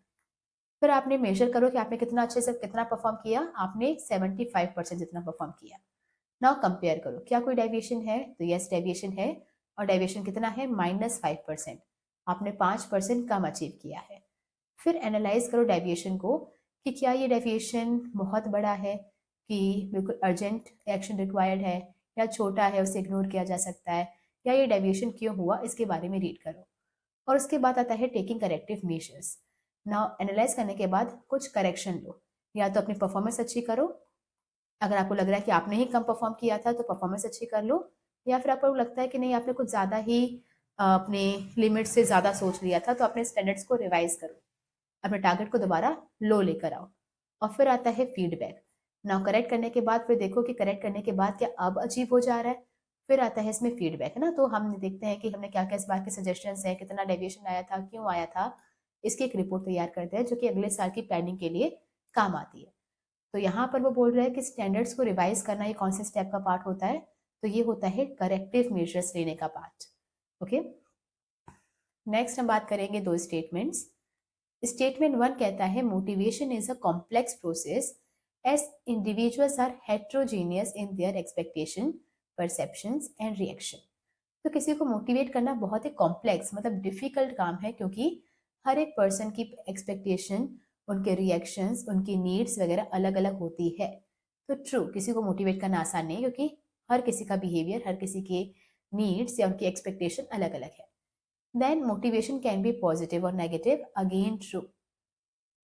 [SPEAKER 1] फिर आपने मेजर करो कि आपने कितना अच्छे से कितना परफॉर्म किया, आपने 75% जितना परफॉर्म किया। नाउ कंपेयर करो, क्या कोई डेविएशन है, तो यस डेविएशन है, और डेविएशन कितना है, -5%, आपने 5% कम अचीव किया है। फिर एनालाइज करो डेविएशन को कि क्या ये डेविएशन बहुत बड़ा है कि बिल्कुल अर्जेंट एक्शन रिक्वायर्ड है, या छोटा है उसे इग्नोर किया जा सकता है, या ये डेविएशन क्यों हुआ इसके बारे में रीड करो। और उसके बाद आता है taking corrective measures. Now analyse करने के बाद कुछ करेक्शन लो, या तो अपनी परफॉर्मेंस अच्छी करो, अगर आपको लग रहा है कि आपने ही कम परफॉर्म किया था तो परफॉर्मेंस अच्छी कर लो, या फिर आपको लगता है कि नहीं आपने कुछ ज़्यादा ही अपने लिमिट से ज़्यादा सोच लिया था तो अपने स्टैंडर्ड्स को रिवाइज करो, अपने टारगेट को दोबारा लो लेकर आओ। और फिर आता है फीडबैक। नाउ करेक्ट करने के बाद फिर देखो कि करेक्ट करने के बाद क्या अब अचीव हो जा रहा है। फिर आता है इसमें फीडबैक, है ना, तो हम देखते हैं कि हमने क्या क्या इस बार के सजेशंस हैं, कितना डेविएशन आया था, क्यों आया था, इसकी एक रिपोर्ट तैयार करते हैं जो कि अगले साल की प्लानिंग के लिए काम आती है। तो यहाँ पर वो बोल रहे हैं कि स्टैंडर्ड्स को रिवाइज करना ये कौन से स्टेप का पार्ट होता है, तो ये होता है करेक्टिव मेजर्स लेने का पार्ट। ओके, नेक्स्ट हम बात करेंगे दो स्टेटमेंट्स। स्टेटमेंट 1 कहता है motivation is a complex process as individuals are heterogeneous in their expectation, perceptions and reaction. तो किसी को मोटिवेट करना बहुत ही कॉम्प्लेक्स मतलब डिफिकल्ट काम है, क्योंकि हर एक पर्सन की एक्सपेक्टेशन, उनके रिएक्शंस, उनकी नीड्स वगैरह अलग अलग होती है। तो ट्रू, किसी को मोटिवेट करना आसान नहीं है, क्योंकि हर किसी का बिहेवियर, हर किसी के नीड्स या उनकी एक्सपेक्टेशन अलग अलग है। Then motivation can be positive और नेगेटिव, अगेन ट्रू।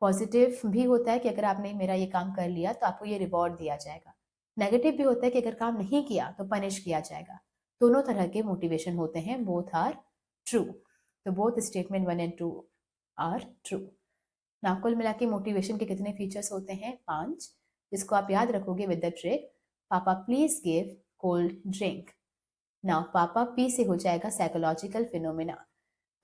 [SPEAKER 1] पॉजिटिव भी होता है कि अगर आपने मेरा ये काम कर लिया तो आपको ये रिवॉर्ड दिया जाएगा। नेगेटिव भी होता है कि अगर काम नहीं किया तो पनिश किया जाएगा। दोनों तरह के मोटिवेशन होते हैं, बोथ आर ट्रू। तो both statement 1 and 2 are true. ना कुल मिला के मोटिवेशन के कितने फीचर्स होते हैं? 5, जिसको आप याद रखोगे विद द ट्रिक। पापा please give cold drink. Now पापा पी से हो जाएगा साइकोलॉजिकल फिनोमिना।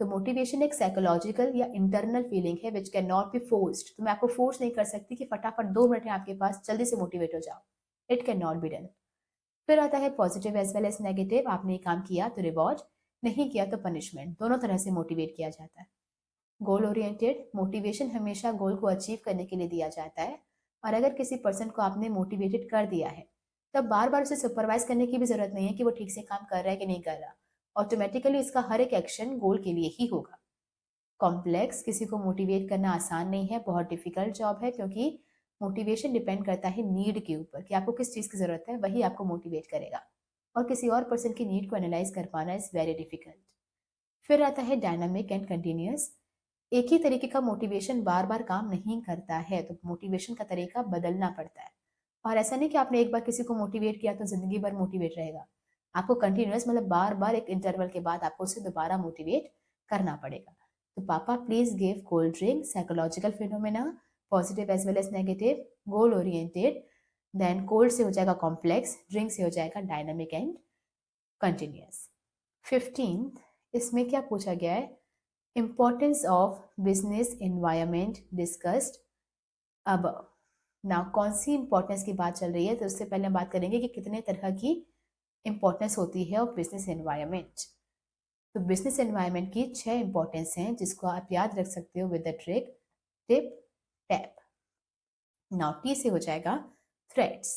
[SPEAKER 1] तो मोटिवेशन एक साइकोलॉजिकल या इंटरनल फीलिंग है which can not be forced. तो मैं आपको फोर्स नहीं कर सकती कि फटाफट 2 मिनट है आपके पास, जल्दी से मोटिवेट हो जाओ। It can not be done. फिर आता है positive as well as negative. आपने ये काम किया तो रिवॉर्ड, नहीं किया तो पनिशमेंट। दोनों तरह से मोटिवेट किया जाता है। गोल ओरिएंटेड मोटिवेशन हमेशा गोल को अचीव करने के लिए दिया जाता है, और अगर किसी पर्सन को आपने मोटिवेटेड कर दिया है तब बार बार उसे सुपरवाइज करने की भी जरूरत नहीं है कि वो ठीक से काम कर रहा है कि नहीं कर रहा। ऑटोमेटिकली उसका हर एक एक्शन गोल के लिए ही होगा। कॉम्प्लेक्स, किसी को मोटिवेट करना आसान नहीं है, बहुत डिफिकल्ट जॉब है, क्योंकि मोटिवेशन डिपेंड करता है नीड के ऊपर कि आपको किस चीज़ की ज़रूरत है, वही आपको मोटिवेट करेगा। और किसी और पर्सन की नीड को एनालाइज कर पाना इज़ वेरी डिफिकल्ट। फिर आता है डायनामिक एंड कंटिन्यूस। एक ही तरीके का मोटिवेशन बार बार काम नहीं करता है, तो मोटिवेशन का तरीका बदलना पड़ता है। और ऐसा नहीं कि आपने एक बार किसी को मोटिवेट किया तो जिंदगी भर मोटिवेट रहेगा। आपको कंटिन्यूस मतलब बार बार एक इंटरवल के बाद आपको उसे दोबारा मोटिवेट करना पड़ेगा। तो पापा please give cold drink, psychological phenomena, positive as well as negative, goal oriented. Then cold से हो जाएगा कॉम्प्लेक्स, ड्रिंक से हो जाएगा डायनामिक एंड कंटिन्यूस। 15, इसमें क्या पूछा गया है? Importance of business environment discussed above। Now कौन सी इंपॉर्टेंस की बात चल रही है, तो उससे पहले हम बात करेंगे कि कितने तरह की इंपॉर्टेंस होती है ऑफ बिजनेस एनवायरनमेंट। तो बिजनेस एनवायरनमेंट की 6 इंपॉर्टेंस हैं जिसको आप याद रख सकते हो with the trick tip tap. Now T से हो जाएगा threats,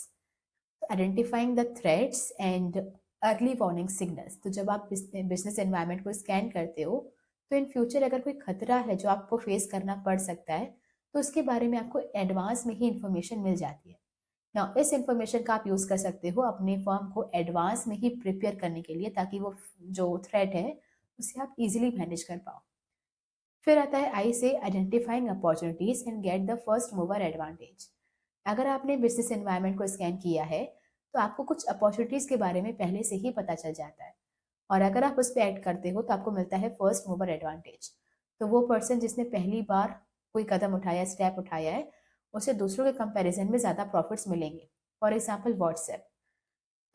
[SPEAKER 1] identifying the threats and early warning signals. तो जब आप बिजनेस एनवायरनमेंट को स्कैन करते हो तो इन फ्यूचर अगर कोई खतरा है जो आपको फेस करना पड़ सकता है तो उसके बारे में आपको एडवांस में ही इंफॉर्मेशन मिल जाती है। ना इस इंफॉर्मेशन का आप यूज़ कर सकते हो अपने फर्म को एडवांस में ही प्रिपेयर करने के लिए, ताकि वो जो थ्रेट है उसे आप इजीली मैनेज कर पाओ। फिर आता है आई से identifying opportunities and get the first mover advantage. अगर आपने बिजनेस एनवायरनमेंट को स्कैन किया है तो आपको कुछ अपॉर्चुनिटीज के बारे में पहले से ही पता चल जाता है, और अगर आप उस पर एक्ट करते हो तो आपको मिलता है फर्स्ट मूवर एडवांटेज। तो वो पर्सन जिसने पहली बार कोई कदम उठाया, स्टेप उठाया है, उसे दूसरों के कंपैरिजन में ज़्यादा प्रॉफिट्स मिलेंगे। For example WhatsApp.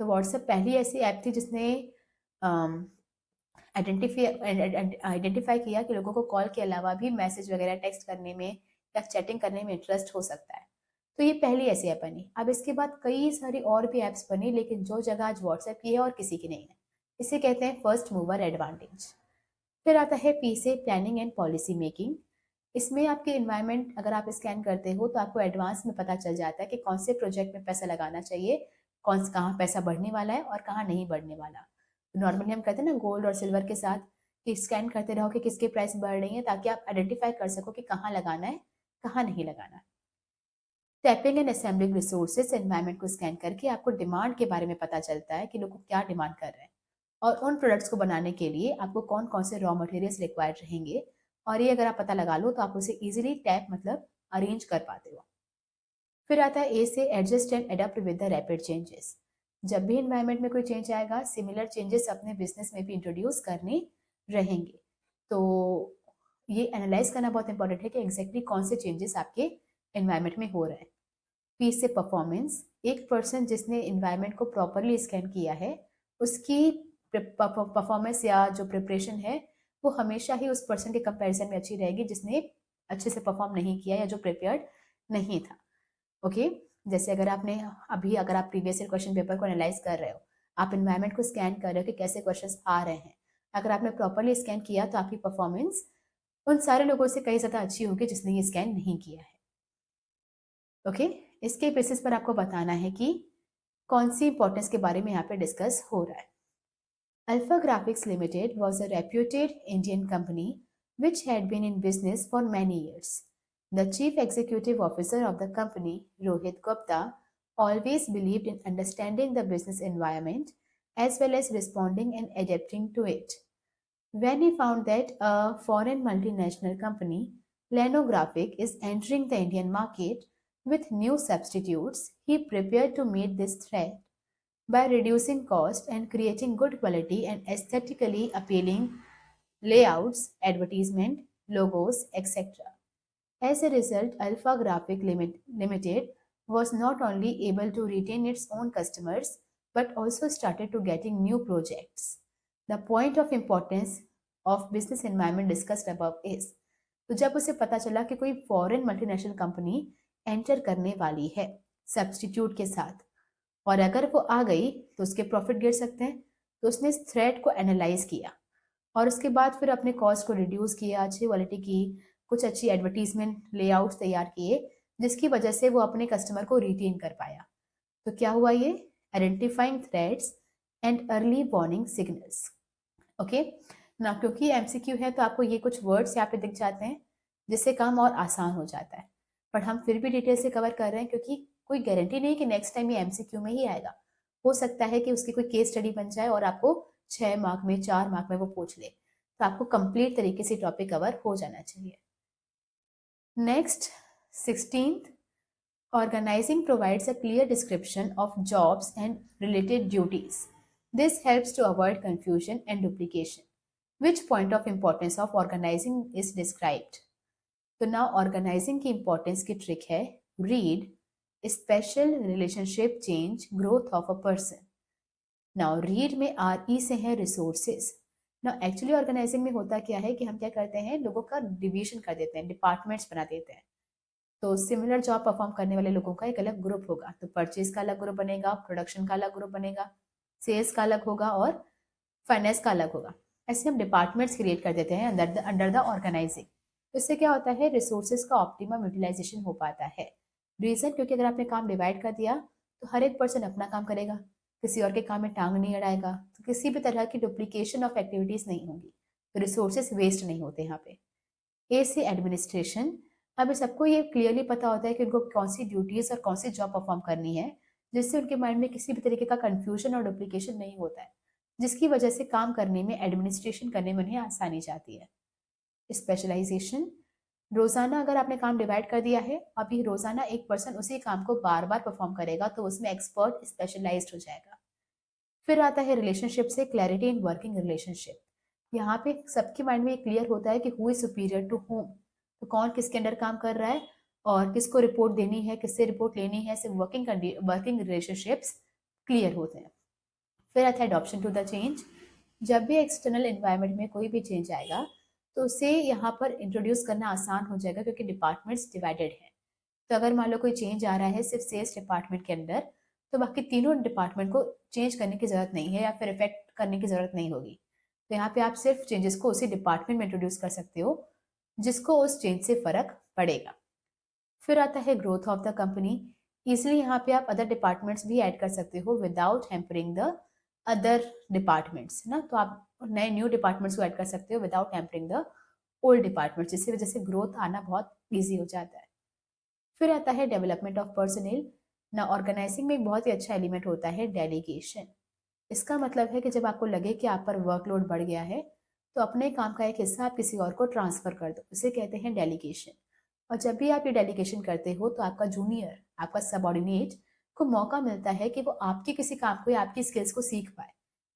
[SPEAKER 1] तो व्हाट्सएप पहली ऐसी ऐप थी जिसने आइडेंटिफाई किया कि लोगों को कॉल के अलावा भी मैसेज वगैरह टेक्स्ट करने में या चैटिंग करने में इंटरेस्ट हो सकता है। तो ये पहली ऐसी ऐप बनी। अब इसके बाद कई सारी और भी ऐप्स बनी, लेकिन जो जगह आज व्हाट्सएप की है और किसी की नहीं है। इसे कहते हैं फर्स्ट मूवर एडवांटेज। फिर आता है पी से प्लानिंग एंड पॉलिसी मेकिंग। इसमें आपके इन्वायरमेंट अगर आप स्कैन करते हो तो आपको एडवांस में पता चल जाता है कि कौन से प्रोजेक्ट में पैसा लगाना चाहिए, कौन कहाँ पैसा बढ़ने वाला है और कहाँ नहीं बढ़ने वाला। तो नॉर्मली हम कहते हैं ना गोल्ड और सिल्वर के साथ कि स्कैन करते रहो कि किसके प्राइस बढ़ रही है, ताकि आप आइडेंटिफाई कर सको कि कहाँ लगाना है, कहाँ नहीं लगाना है। Tapping and assembling resources environment को स्कैन करके आपको डिमांड के बारे में पता चलता है कि लोग क्या डिमांड कर रहे हैं और उन प्रोडक्ट्स को बनाने के लिए आपको कौन कौन से रॉ मटेरियल्स रिक्वायर्ड रहेंगे, और ये अगर आप पता लगा लो तो आप उसे इजीली टैप मतलब अरेंज कर पाते हो। फिर आता है ए से adjust and adapt with the rapid changes. जब भी इन्वायरमेंट में कोई चेंज आएगा, सिमिलर चेंजेस अपने बिजनेस में भी इंट्रोड्यूस करने रहेंगे। तो ये एनालाइज करना बहुत इंपॉर्टेंट है कि एग्जैक्टली कौन से चेंजेस आपके इन्वायरमेंट में हो रहे हैं। पी से परफॉर्मेंस। एक पर्सन जिसने इन्वायरमेंट को प्रॉपरली स्कैन किया है, उसकी परफॉर्मेंस या जो प्रिपरेशन है वो हमेशा ही उस पर्सन के कंपैरिजन में अच्छी रहेगी जिसने अच्छे से परफॉर्म नहीं किया या जो प्रिपेयर्ड नहीं था। ओके, जैसे अगर आप प्रीवियस ईयर क्वेश्चन पेपर को एनालाइज कर रहे हो, आप इन्वायरमेंट को स्कैन कर रहे हो कि कैसे क्वेश्चंस आ रहे हैं, अगर आपने प्रॉपरली स्कैन किया तो आपकी परफॉर्मेंस उन सारे लोगों से कहीं ज़्यादा अच्छी होगी जिसने ये स्कैन नहीं किया है। ओके, इसके बेसिस पर आपको बताना है कि कौन सी इंपॉर्टेंस के बारे में यहाँ पे डिस्कस हो रहा है। Alpha Graphics Limited was a reputed Indian company which had been in business for many years. The chief executive officer of the company, Rohit Gupta, always believed in understanding the business environment as well as responding and adapting to it. When he found that a foreign multinational company, Lenographic, is entering the Indian market with new substitutes, he prepared to meet this threat by reducing cost and creating good quality and aesthetically appealing layouts, advertisement, logos, etc. As a result, Alpha Limited was not only able to retain its own customers but also started to getting new projects. The point of importance of business environment discussed above is, तो जब उसे पता चला कि कोई फॉरेन मल्टीनेशनल कंपनी एंटर करने वाली है सब्सटीट्यूट के साथ, और अगर वो आ गई तो उसके प्रॉफिट गिर सकते हैं, तो उसने इस थ्रेट को एनालाइज किया और उसके बाद फिर अपने कॉस्ट को रिड्यूस किया, अच्छी क्वालिटी की कुछ अच्छी एडवर्टीजमेंट लेआउट्स तैयार किए जिसकी वजह से वो अपने कस्टमर को रिटेन कर पाया। तो क्या हुआ ये? Identifying threats and early warning signals. Okay ना, क्योंकि एमसीक्यू है तो आपको ये कुछ वर्ड्स यहाँ पे दिख जाते हैं जिससे काम और आसान हो जाता है, बट हम फिर भी डिटेल से कवर कर रहे हैं क्योंकि कोई गारंटी नहीं कि नेक्स्ट टाइम ये एमसीक्यू में ही आएगा। हो सकता है कि उसकी कोई केस स्टडी बन जाए और आपको 6 मार्क में 4 मार्क में वो पूछ ले, तो आपको कंप्लीट तरीके से टॉपिक कवर हो जाना चाहिए। Next 16th, organizing provides a clear description of jobs and related duties. This helps to avoid confusion and duplication. Which point of importance of organizing is described? तो now organizing की importance की trick है read special relationship change growth of a person. Now read में RE से है resources. Now actually organizing में होता क्या है कि हम क्या करते हैं, लोगों का डिवीजन कर देते हैं, डिपार्टमेंट्स बना देते हैं। तो सिमिलर जॉब परफॉर्म करने वाले लोगों का एक अलग ग्रुप होगा, तो परचेज का अलग ग्रुप बनेगा, प्रोडक्शन का अलग ग्रुप बनेगा, सेल्स का अलग होगा और फाइनेंस का अलग होगा। ऐसे हम डिपार्टमेंट्स क्रिएट कर देते हैं अंडर द ऑर्गेनाइजिंग। तो इससे क्या होता है, रिसोर्सेज का ऑप्टिमम यूटिलाइजेशन हो पाता है। रीजन, क्योंकि अगर आपने काम डिवाइड कर दिया तो हर एक पर्सन अपना काम करेगा, किसी और के काम में टांग नहीं अड़ाएगा, तो किसी भी तरह की डुप्लीकेशन ऑफ एक्टिविटीज नहीं होगी, तो रिसोर्सेज वेस्ट नहीं होते यहाँ पे। ए से एडमिनिस्ट्रेशन। अब सबको ये क्लियरली पता होता है कि उनको कौन सी ड्यूटीज और कौन सी जॉब परफॉर्म करनी है, जिससे उनके माइंड में किसी भी तरीके का कंफ्यूजन और डुप्लीकेशन नहीं होता है, जिसकी वजह से काम करने में, एडमिनिस्ट्रेशन करने में उन्हें आसानी जाती है। स्पेशलाइजेशन, रोजाना अगर आपने काम डिवाइड कर दिया है, अभी रोजाना एक पर्सन उसी काम को बार बार परफॉर्म करेगा तो उसमें एक्सपर्ट स्पेशलाइज्ड हो जाएगा। फिर आता है रिलेशनशिप से क्लैरिटी इन वर्किंग रिलेशनशिप। यहाँ पे सबके माइंड में ये क्लियर होता है कि who is superior to whom, तो कौन किसके अंडर काम कर रहा है और किसको रिपोर्ट देनी है, किससे रिपोर्ट लेनी है, सिर्फ वर्किंग रिलेशनशिप्स क्लियर होते हैं। फिर आता है अडॉप्शन टू द चेंज। जब भी एक्सटर्नल एनवायरनमेंट में कोई भी चेंज आएगा तो उसे यहाँ पर इंट्रोड्यूस करना आसान हो जाएगा क्योंकि डिपार्टमेंट्स डिवाइडेड है। तो अगर मान लो कोई चेंज आ रहा है सिर्फ सेल्स डिपार्टमेंट के अंदर, तो बाकी तीनों डिपार्टमेंट को चेंज करने की जरूरत नहीं है या फिर इफेक्ट करने की जरूरत नहीं होगी। तो यहाँ पे आप सिर्फ चेंजेस को उसी डिपार्टमेंट में इंट्रोड्यूस कर सकते हो जिसको उस चेंज से फर्क पड़ेगा। फिर आता है ग्रोथ ऑफ द कंपनी। इसलिए यहाँ पे आप अदर डिपार्टमेंट्स भी ऐड कर सकते हो without hampering the other departments ना, तो आप नए न्यू डिपार्टमेंट्स को ऐड कर सकते हो without hampering the old departments, जिसकी वजह से ग्रोथ आना बहुत ईजी हो जाता है। फिर आता है डेवलपमेंट ऑफ पर्सनल। ना ऑर्गेनाइजिंग में एक बहुत ही अच्छा एलिमेंट होता है डेलीगेशन। इसका मतलब है कि जब आपको लगे कि आप पर वर्कलोड बढ़ गया है तो अपने काम का एक हिस्सा आप किसी और को ट्रांसफर कर दो, उसे कहते हैं डेलीगेशन। और जब भी आप ये डेलीगेशन करते हो तो आपका जूनियर, आपका सबॉर्डिनेट को मौका मिलता है कि वो आपके किसी काम को या आपकी स्किल्स को सीख पाए,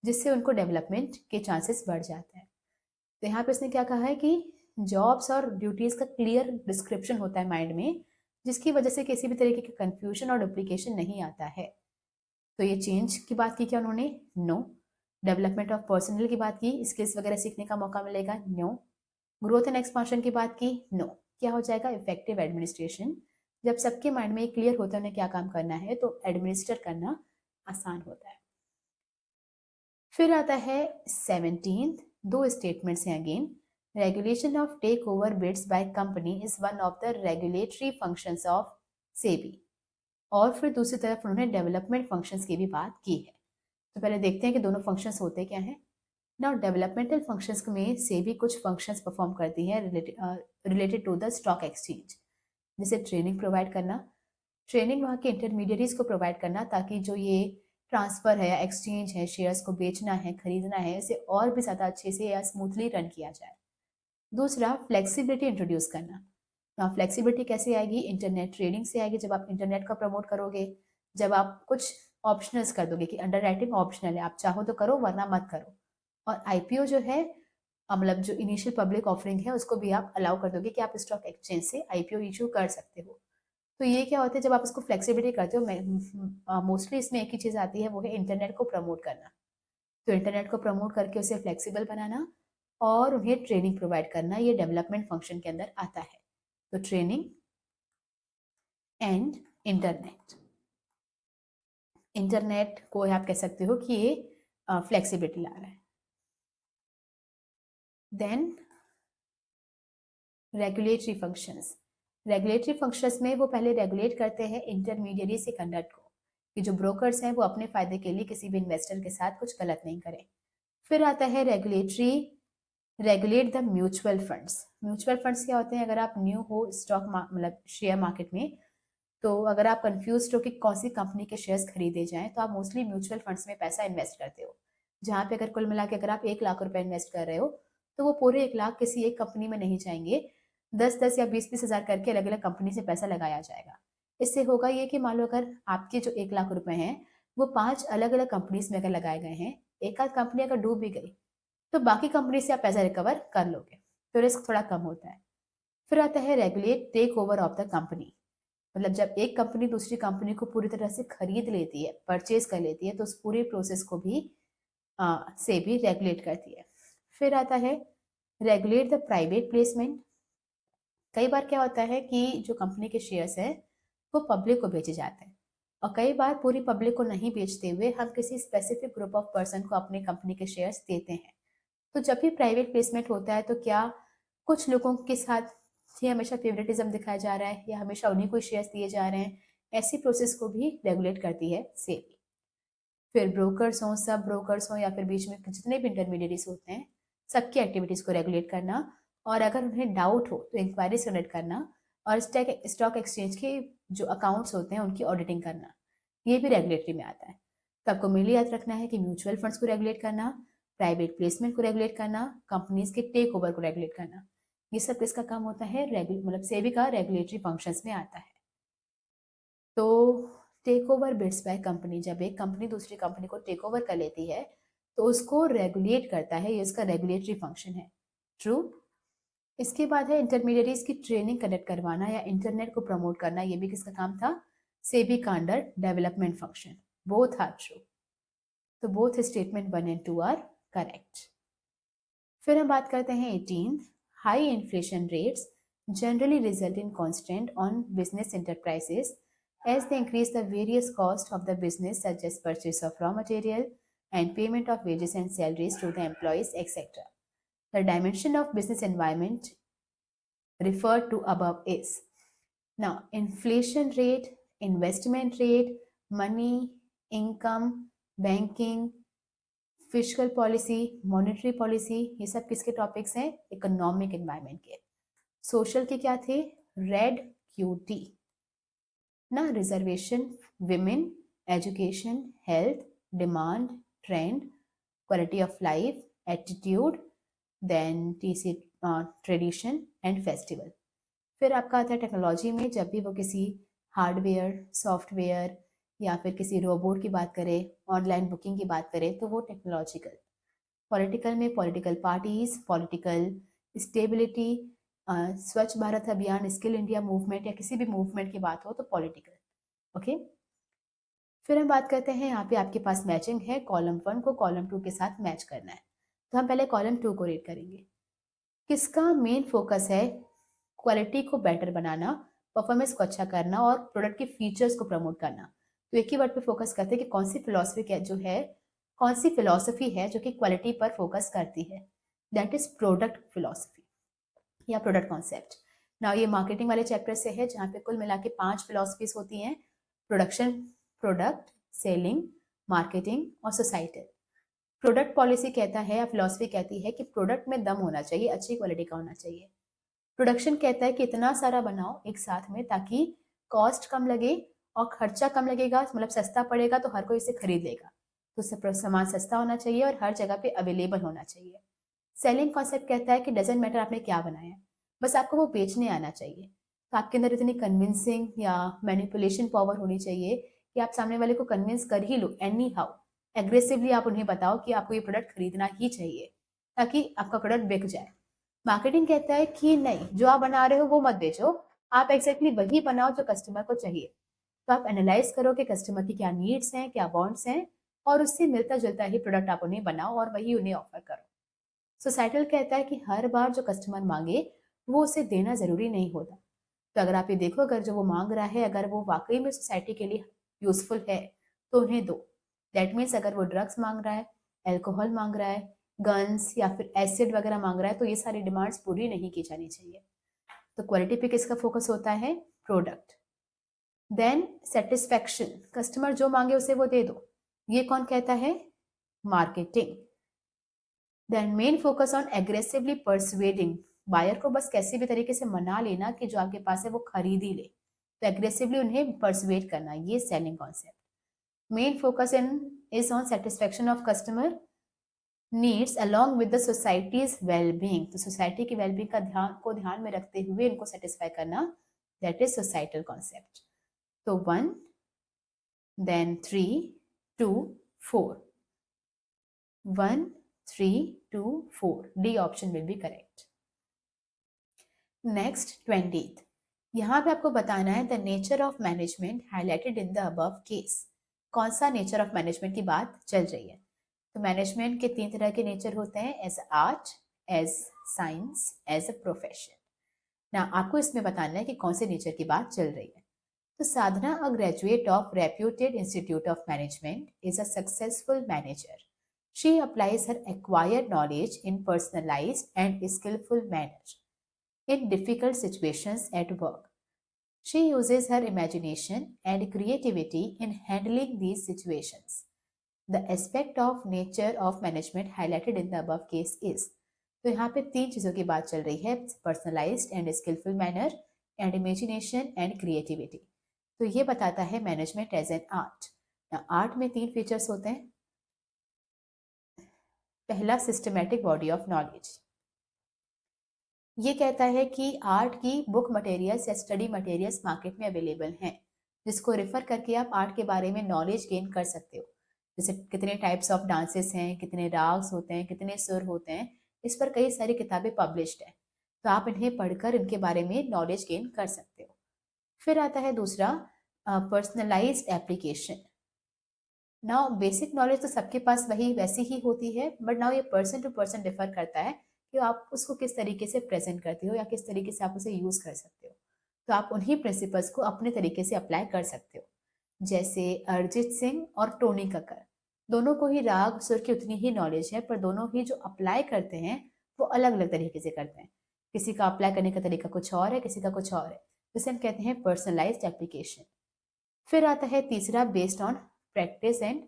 [SPEAKER 1] जिससे उनको डेवलपमेंट के चांसेस बढ़ जाते हैं। तो यहाँ पे इसने क्या कहा है कि जॉब्स और ड्यूटीज का क्लियर डिस्क्रिप्शन होता है माइंड में, जिसकी वजह से किसी भी तरीके की कंफ्यूजन और डुप्लीकेशन नहीं आता है। तो ये चेंज की बात की क्या उन्होंने? नो। डेवलपमेंट ऑफ पर्सनल की बात की, स्किल्स वगैरह सीखने का मौका मिलेगा? नो। ग्रोथ एंड एक्सपांशन की बात की? नो। क्या हो जाएगा? Effective administration. जब सबके माइंड में क्लियर होता है उन्हें क्या काम करना है तो एडमिनिस्टर करना आसान होता है। फिर आता है 17th, दो स्टेटमेंट्स हैं अगेन। Regulation of take over bids by company is one of the regulatory functions of SEBI. और फिर दूसरी तरफ उन्होंने डेवलपमेंट फंक्शंस की भी बात की है। तो पहले देखते हैं कि दोनों फंक्शंस होते क्या हैं। नाउ डेवलपमेंटल फंक्शंस में सेबी कुछ फंक्शंस परफॉर्म करती है related to the stock exchange, जैसे ट्रेनिंग प्रोवाइड करना। ट्रेनिंग वहाँ के इंटरमीडियरीज को प्रोवाइड करना ताकि जो ये ट्रांसफर है या एक्सचेंज है, शेयर्स को बेचना है खरीदना है, इसे और भी ज़्यादा अच्छे से या स्मूथली रन किया जाए। दूसरा, फ्लेक्सिबिलिटी इंट्रोड्यूस करना। now फ्लेक्सिबिलिटी कैसे आएगी? इंटरनेट ट्रेडिंग से आएगी। जब आप इंटरनेट का प्रमोट करोगे, जब आप कुछ ऑप्शनल्स कर दोगे कि अंडर राइटिंग ऑप्शनल है, आप चाहो तो करो वरना मत करो। और आईपीओ जो है, मतलब जो इनिशियल पब्लिक ऑफरिंग है, उसको भी आप अलाउ कर दोगे कि आप स्टॉक एक्सचेंज से आईपीओ इशू कर सकते हो। तो ये क्या होता है, जब आप इसको फ्लेक्सिबिलिटी करते हो, मोस्टली इसमें एक ही चीज़ आती है, वो है इंटरनेट को प्रमोट करना। तो इंटरनेट को प्रमोट करके उसे फ्लेक्सिबल बनाना और उन्हें ट्रेनिंग प्रोवाइड करना, ये डेवलपमेंट फंक्शन के अंदर आता है। तो ट्रेनिंग एंड इंटरनेट। इंटरनेट को आप कह सकते हो कि ये फ्लेक्सिबिलिटी ला रहा है। Then regulatory functions. Regulatory functions में वो पहले रेगुलेट करते हैं इंटरमीडियरी से कंडक्ट को, कि जो ब्रोकर्स हैं वो अपने फायदे के लिए किसी भी इन्वेस्टर के साथ कुछ गलत नहीं करें। फिर आता है regulate the mutual funds. Mutual funds क्या होते हैं? अगर आप न्यू हो स्टॉक मतलब शेयर मार्केट में, तो अगर आप कंफ्यूज हो कि कौन सी कंपनी के शेयर्स खरीदे जाएं, तो आप मोस्टली म्यूचुअल फंड्स में पैसा इन्वेस्ट करते हो, जहाँ पे अगर कुल मिला के अगर आप 1 लाख रुपए इन्वेस्ट कर रहे हो तो वो पूरे 1 लाख किसी एक कंपनी में नहीं जाएंगे, 10-10 या 20-20 हज़ार करके अलग अलग कंपनी से पैसा लगाया जाएगा। इससे होगा ये कि मान लो अगर आपके जो 1 लाख रुपए हैं वो 5 अलग अलग कंपनीज में अगर लगाए गए हैं, एक आध कंपनी अगर डूब भी गई तो बाकी कंपनी से आप पैसा रिकवर कर लोगे, तो रिस्क थोड़ा कम होता है। फिर आता है regulate take over of the company. मतलब जब एक कंपनी दूसरी कंपनी को पूरी तरह से खरीद लेती है, परचेज कर लेती है, तो उस पूरे प्रोसेस को भी से भी रेगुलेट करती है। फिर आता है रेगुलेट द प्राइवेट प्लेसमेंट। कई बार क्या होता है कि जो कंपनी के शेयर्स हैं वो पब्लिक को बेचे जाते हैं, और कई बार पूरी पब्लिक को नहीं बेचते हुए हम किसी स्पेसिफिक ग्रुप ऑफ पर्सन को अपनी कंपनी के शेयर्स देते हैं। तो जब भी प्राइवेट प्लेसमेंट होता है तो क्या कुछ लोगों के साथ ही हमेशा फेवरेटिज्म दिखाया जा रहा है या हमेशा उन्हीं को शेयर्स दिए जा रहे हैं, ऐसी प्रोसेस को भी रेगुलेट करती है सेबी। फिर ब्रोकर्स हों, सब ब्रोकर्स हों, या फिर बीच में जितने भी इंटरमीडिएरीज होते हैं, सबकी एक्टिविटीज़ को रेगुलेट करना, और अगर उन्हें डाउट हो तो इंक्वायरी जनरेट करना, और स्टॉक एक्सचेंज के जो अकाउंट्स होते हैं उनकी ऑडिटिंग करना, ये भी रेगुलेटरी में आता है। तो आपको मेनली याद रखना है कि म्यूचुअल फंड्स को रेगुलेट करना, प्राइवेट प्लेसमेंट को रेगुलेट करना, कंपनीज के टेक ओवर को रेगुलेट करना, ये सब किसका काम होता है? मतलब सेबी का रेगुलेटरी फंक्शंस में आता है। तो take over bids by company, जब एक कंपनी दूसरी कंपनी को टेक ओवर कर लेती है तो उसको रेगुलेट करता है, ये इसका रेगुलेटरी फंक्शन है। ट्रू। इसके बाद है इंटरमीडियरीज की ट्रेनिंग कंडक्ट करवाना या इंटरनेट को प्रमोट करना, ये भी किसका काम था? सेबी का under development function. Both are true. तो both statement 1 and 2 are correct. फिर हम बात करते हैं 18। High inflation rates generally result in constraint on business enterprises as they increase the various costs of the business such as purchase of raw material and payment of wages and salaries to the employees, etc. The dimension of business environment referred to above is now inflation rate, investment rate, money, income, banking, physical policy, monetary policy, ये सब किसके टॉपिक्स हैं? इकोनॉमिक एनवायरनमेंट के। सोशल के क्या थे? रेड क्यूटी। ना reservation, women, education, health, demand, trend, quality of life, attitude, then टीसी ट्रेडिशन एंड फेस्टिवल। फिर आपका आता है टेक्नोलॉजी में, जब भी वो किसी हार्डवेयर, सॉफ्टवेयर या फिर किसी रोबोट की बात करें, ऑनलाइन बुकिंग की बात करें, तो वो टेक्नोलॉजिकल। पॉलिटिकल में पॉलिटिकल पार्टीज, पॉलिटिकल स्टेबिलिटी, स्वच्छ Bharat Abhiyan, skill India movement या किसी भी मूवमेंट की बात हो तो पॉलिटिकल। ओके, फिर हम बात करते हैं, यहाँ पे आपके पास मैचिंग है, कॉलम 1 को कॉलम 2 के साथ मैच करना है। तो हम पहले कॉलम 2 को रीड करेंगे। किसका मेन फोकस है क्वालिटी को बेटर बनाना, परफॉर्मेंस को अच्छा करना और प्रोडक्ट के फीचर्स को प्रमोट करना। तो एक ही वर्ड पे फोकस करते हैं कि कौन सी फिलॉसफी जो है, कौन सी फिलॉसफी है जो कि क्वालिटी पर फोकस करती है। दैट इज प्रोडक्ट फिलॉसफी या प्रोडक्ट कॉन्सेप्ट। ना ये मार्केटिंग वाले चैप्टर से है, जहाँ पे कुल मिला के 5 फिलॉसफीज होती हैं: प्रोडक्शन, प्रोडक्ट, सेलिंग, मार्केटिंग और सोसाइटल। प्रोडक्ट पॉलिसी कहता है या फिलॉसफी कहती है कि प्रोडक्ट में दम होना चाहिए, अच्छी क्वालिटी का होना चाहिए। प्रोडक्शन कहता है कि इतना सारा बनाओ एक साथ में ताकि कॉस्ट कम लगे और खर्चा कम लगेगा, मतलब सस्ता पड़ेगा तो हर कोई इसे खरीद लेगा। तो सामान सस्ता होना चाहिए और हर जगह पे अवेलेबल होना चाहिए। सेलिंग कॉन्सेप्ट कहता है कि डजेंट मैटर आपने क्या बनाया, बस आपको वो बेचने आना चाहिए। तो आपके अंदर इतनी कन्विंसिंग या मैनिपुलेशन पावर होनी चाहिए कि आप सामने वाले को कन्विंस कर ही लो एनी हाउ। एग्रेसिवली आप उन्हें बताओ कि आपको ये प्रोडक्ट खरीदना ही चाहिए ताकि आपका प्रोडक्ट बिक जाए। मार्केटिंग कहता है कि नहीं, जो आप बना रहे हो वो मत बेचो, आप एक्जैक्टली वही बनाओ जो कस्टमर को चाहिए। तो आप एनालाइज करो कि कस्टमर की क्या नीड्स हैं, क्या वांट्स हैं, और उससे मिलता जुलता ही प्रोडक्ट आप उन्हें बनाओ और वही उन्हें ऑफर करो। सोसाइटल कहता है कि हर बार जो कस्टमर मांगे वो उसे देना जरूरी नहीं होता। तो अगर आप ये देखो, अगर जो वो मांग रहा है अगर वो वाकई में सोसाइटी के लिए यूजफुल है तो उन्हें दो। दैट मीन्स अगर वो ड्रग्स मांग रहा है, एल्कोहल मांग रहा है, गन्स या फिर एसिड वगैरह मांग रहा है, तो ये सारी डिमांड्स पूरी नहीं की जानी चाहिए। तो क्वालिटी पे किसका फोकस होता है? प्रोडक्ट। देन सेटिस्फेक्शन, कस्टमर जो मांगे उसे वो दे दो, ये कौन कहता है? Marketing. Then main focus on aggressively persuading, buyer को बस कैसे भी तरीके से मना लेना कि जो आपके पास है वो खरीद ही ले, तो एग्रेसिवली उन्हें परसुएड करना, ये selling concept. Main focus in is on satisfaction of customer needs along with the societies wellbeing, तो सोसाइटी की वेलबींग का ध्यान में रखते हुए इनको सेटिस्फाई करना, दैट इज सोसाइटल कॉन्सेप्ट। तो 1, देन 3, 2, 4, 1, 3, 2, 4, D option will be correct. Next 20th, यहाँ पे आपको बताना है the nature of management highlighted in the above case. कौन सा नेचर ऑफ मैनेजमेंट की बात चल रही है? तो मैनेजमेंट के 3 तरह के नेचर होते हैं: as art, as science, as a profession. ना आपको इसमें बताना है कि कौन से नेचर की बात चल रही है। तो Sadhana, a graduate of reputed institute of management, is a successful manager. She applies her acquired knowledge in personalized and skillful manner in difficult situations at work. She uses her imagination and creativity in handling these situations. The aspect of nature of management highlighted in the above case is, तो यहाँ पे 3 चीज़ों की बात चल रही है: personalised and skilful manner and imagination and creativity. तो ये बताता है management as an art. Art में 3 फीचर्स होते हैं। पहला, सिस्टमैटिक बॉडी ऑफ नॉलेज। ये कहता है कि आर्ट की बुक मटेरियल्स या स्टडी मटेरियल्स मार्केट में अवेलेबल हैं, जिसको रेफर करके आप आर्ट के बारे में नॉलेज गेन कर सकते हो। जैसे कितने टाइप्स ऑफ डांसेस हैं, कितने राग्स होते हैं, कितने सुर होते हैं, इस पर कई सारी किताबें पब्लिश्ड हैं। तो आप इन्हें पढ़कर इनके बारे में नॉलेज गेन कर सकते हो। फिर आता है दूसरा, personalised application. Now basic knowledge तो सबके पास वही वैसी ही होती है, बट नाउ ये पर्सन टू पर्सन डिफर करता है कि आप उसको किस तरीके से प्रेजेंट करते हो या किस तरीके से आप उसे यूज कर सकते हो। तो आप उन्हीं प्रिंसिपल्स को अपने तरीके से अप्लाई कर सकते हो। जैसे अरिजीत सिंह और टोनी कक्कर, दोनों को ही राग सुर की उतनी ही नॉलेज है, पर दोनों ही जो अप्लाई करते हैं वो अलग अलग तरीके से करते हैं। किसी का अप्लाई करने का तरीका कुछ और है, किसी का कुछ और है, जिसे हम कहते हैं पर्सनलाइज्ड एप्लीकेशन। फिर आता है तीसरा, based on practice and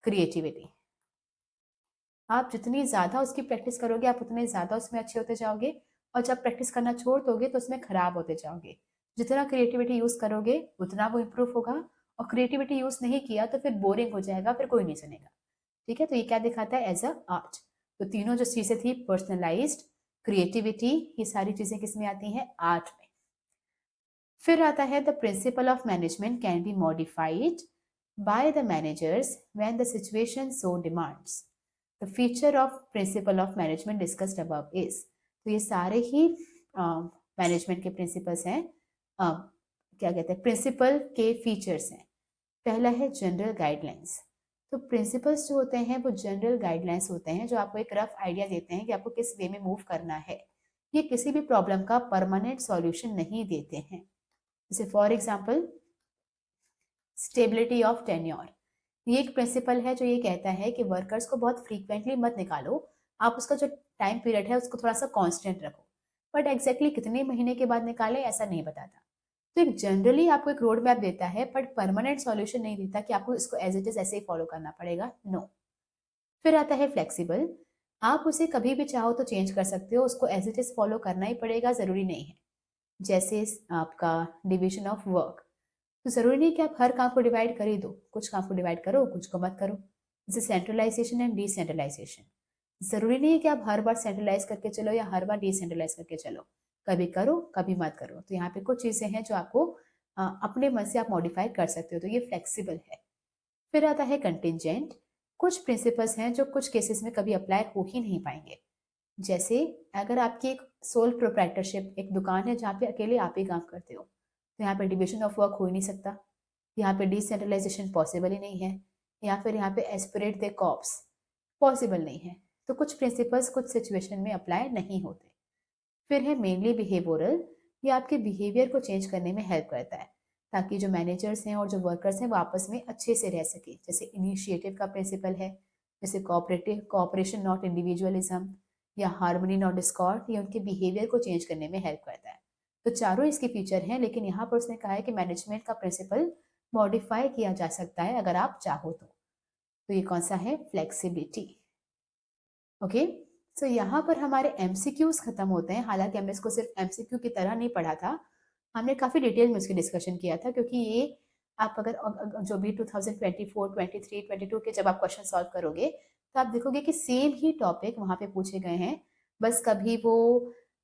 [SPEAKER 1] creativity. आप जितनी ज़्यादा उसकी प्रैक्टिस करोगे आप उतने ज़्यादा उसमें अच्छे होते जाओगे, और जब प्रैक्टिस करना छोड़ दोगे तो उसमें खराब होते जाओगे। जितना क्रिएटिविटी यूज करोगे उतना वो इम्प्रूव होगा, और क्रिएटिविटी यूज नहीं किया तो फिर बोरिंग हो जाएगा, फिर कोई नहीं सुनेगा। ठीक है, तो ये क्या दिखाता है? As a art. तो तीनों जो चीजें थी, पर्सनलाइज्ड, क्रिएटिविटी, ये सारी चीजें किसमें आती हैं? आर्ट में। फिर आता है the principle of management can be modified by the managers when the situation so demands. The feature of principle of management discussed above is. तो ये सारे ही मैनेजमेंट के प्रिंसिपल्स हैं, क्या कहते हैं, प्रिंसिपल के फीचर्स हैं। पहला है जनरल गाइडलाइंस। तो प्रिंसिपल्स जो होते हैं वो जनरल गाइडलाइंस होते हैं, जो आपको एक रफ आइडिया देते हैं कि आपको किस वे में मूव करना है। ये किसी भी प्रॉब्लम का परमानेंट सॉल्यूशन नहीं देते हैं। जैसे for example, stability of tenure. ये एक प्रिंसिपल है जो ये कहता है कि वर्कर्स को बहुत फ्रीक्वेंटली मत निकालो, आप उसका जो टाइम पीरियड है उसको थोड़ा सा कांस्टेंट रखो, बट एग्जैक्टली कितने महीने के बाद निकालें ऐसा नहीं बताता। तो एक जनरली आपको एक रोड मैप देता है, बट परमानेंट सॉल्यूशन नहीं देता कि आपको इसको एज इट इज ऐसे ही फॉलो करना पड़ेगा, नो। फिर आता है फ्लेक्सिबल। आप उसे कभी भी चाहो तो चेंज कर सकते हो, उसको एज इट इज फॉलो करना ही पड़ेगा, जरूरी नहीं है। जैसे आपका डिविजन ऑफ वर्क, तो जरूरी नहीं कि आप हर काम को डिवाइड कर ही दो, कुछ काम को डिवाइड करो, कुछ को मत करो। जैसे सेंट्रलाइजेशन एंड डिसेंट्रलाइजेशन, जरूरी नहीं है कि आप हर बार सेंट्रलाइज करके चलो या हर बार डिसेंट्रलाइज करके चलो, कभी करो कभी मत करो। तो यहाँ पे कुछ चीजें हैं जो आपको अपने मन से आप मॉडिफाई कर सकते हो, तो ये फ्लेक्सिबल है। फिर आता है कंटिजेंट। कुछ प्रिंसिपल्स हैं जो कुछ केसेस में कभी अप्लाई हो ही नहीं पाएंगे। जैसे अगर आपकी एक सोल प्रोप्राइटरशिप, एक दुकान है जहाँ पे अकेले आप ही काम करते हो, तो यहाँ पे डिविजन ऑफ वर्क हो ही नहीं सकता, यहाँ पे डिसेंट्रलाइजेशन पॉसिबल ही नहीं है, या फिर यहाँ पे एस्पिरेट द कॉप्स पॉसिबल नहीं है। तो कुछ प्रिंसिपल्स कुछ सिचुएशन में अप्लाई नहीं होते। फिर है मेनली बिहेवियरल। ये आपके बिहेवियर को चेंज करने में हेल्प करता है, ताकि जो मैनेजर्स हैं और जो वर्कर्स हैं वो आपस में अच्छे से रह सके। जैसे इनिशिएटिव का प्रिंसिपल है, जैसे कोऑपरेटिव कोऑपरेशन नॉट इंडिविजुअलिज्म, या हार्मनी नॉट डिस्कॉर्ड, ये उनके बिहेवियर को चेंज करने में हेल्प करता है। तो चारों इसके फीचर हैं, लेकिन यहाँ पर उसने कहा है कि मैनेजमेंट का प्रिंसिपल मॉडिफाई किया जा सकता है अगर आप चाहो तो ये कौन सा है? फ्लेक्सिबिलिटी। ओके, सो यहाँ पर हमारे एमसीक्यूज खत्म होते हैं। हालांकि हमने इसको सिर्फ एमसीक्यू की तरह नहीं पढ़ा था, हमने काफी डिटेल में उसकी डिस्कशन किया था, क्योंकि ये आप अगर जो भी 2024, 23, 22 के जब आप क्वेश्चन सॉल्व करोगे तो आप देखोगे कि सेम ही टॉपिक वहां पे पूछे गए हैं। बस कभी वो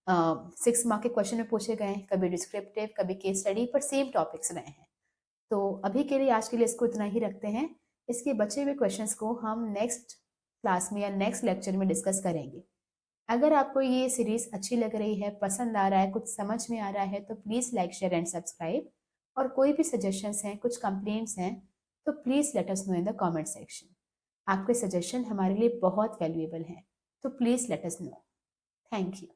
[SPEAKER 1] 6 मार्क के क्वेश्चन में पूछे गए हैं, कभी डिस्क्रिप्टिव, कभी केस स्टडी, पर सेम टॉपिक्स रहे हैं। तो अभी के लिए, आज के लिए इसको इतना ही रखते हैं। इसके बचे हुए क्वेश्चंस को हम नेक्स्ट क्लास में या नेक्स्ट लेक्चर में डिस्कस करेंगे। अगर आपको ये सीरीज अच्छी लग रही है, पसंद आ रहा है, कुछ समझ में आ रहा है, तो please like, share and subscribe. और कोई भी सजेशंस हैं, कुछ कंप्लेंट्स हैं, तो please let us know in the comment section. आपके सजेशन हमारे लिए बहुत वैल्यूएबल हैं, तो please let us know. Thank you.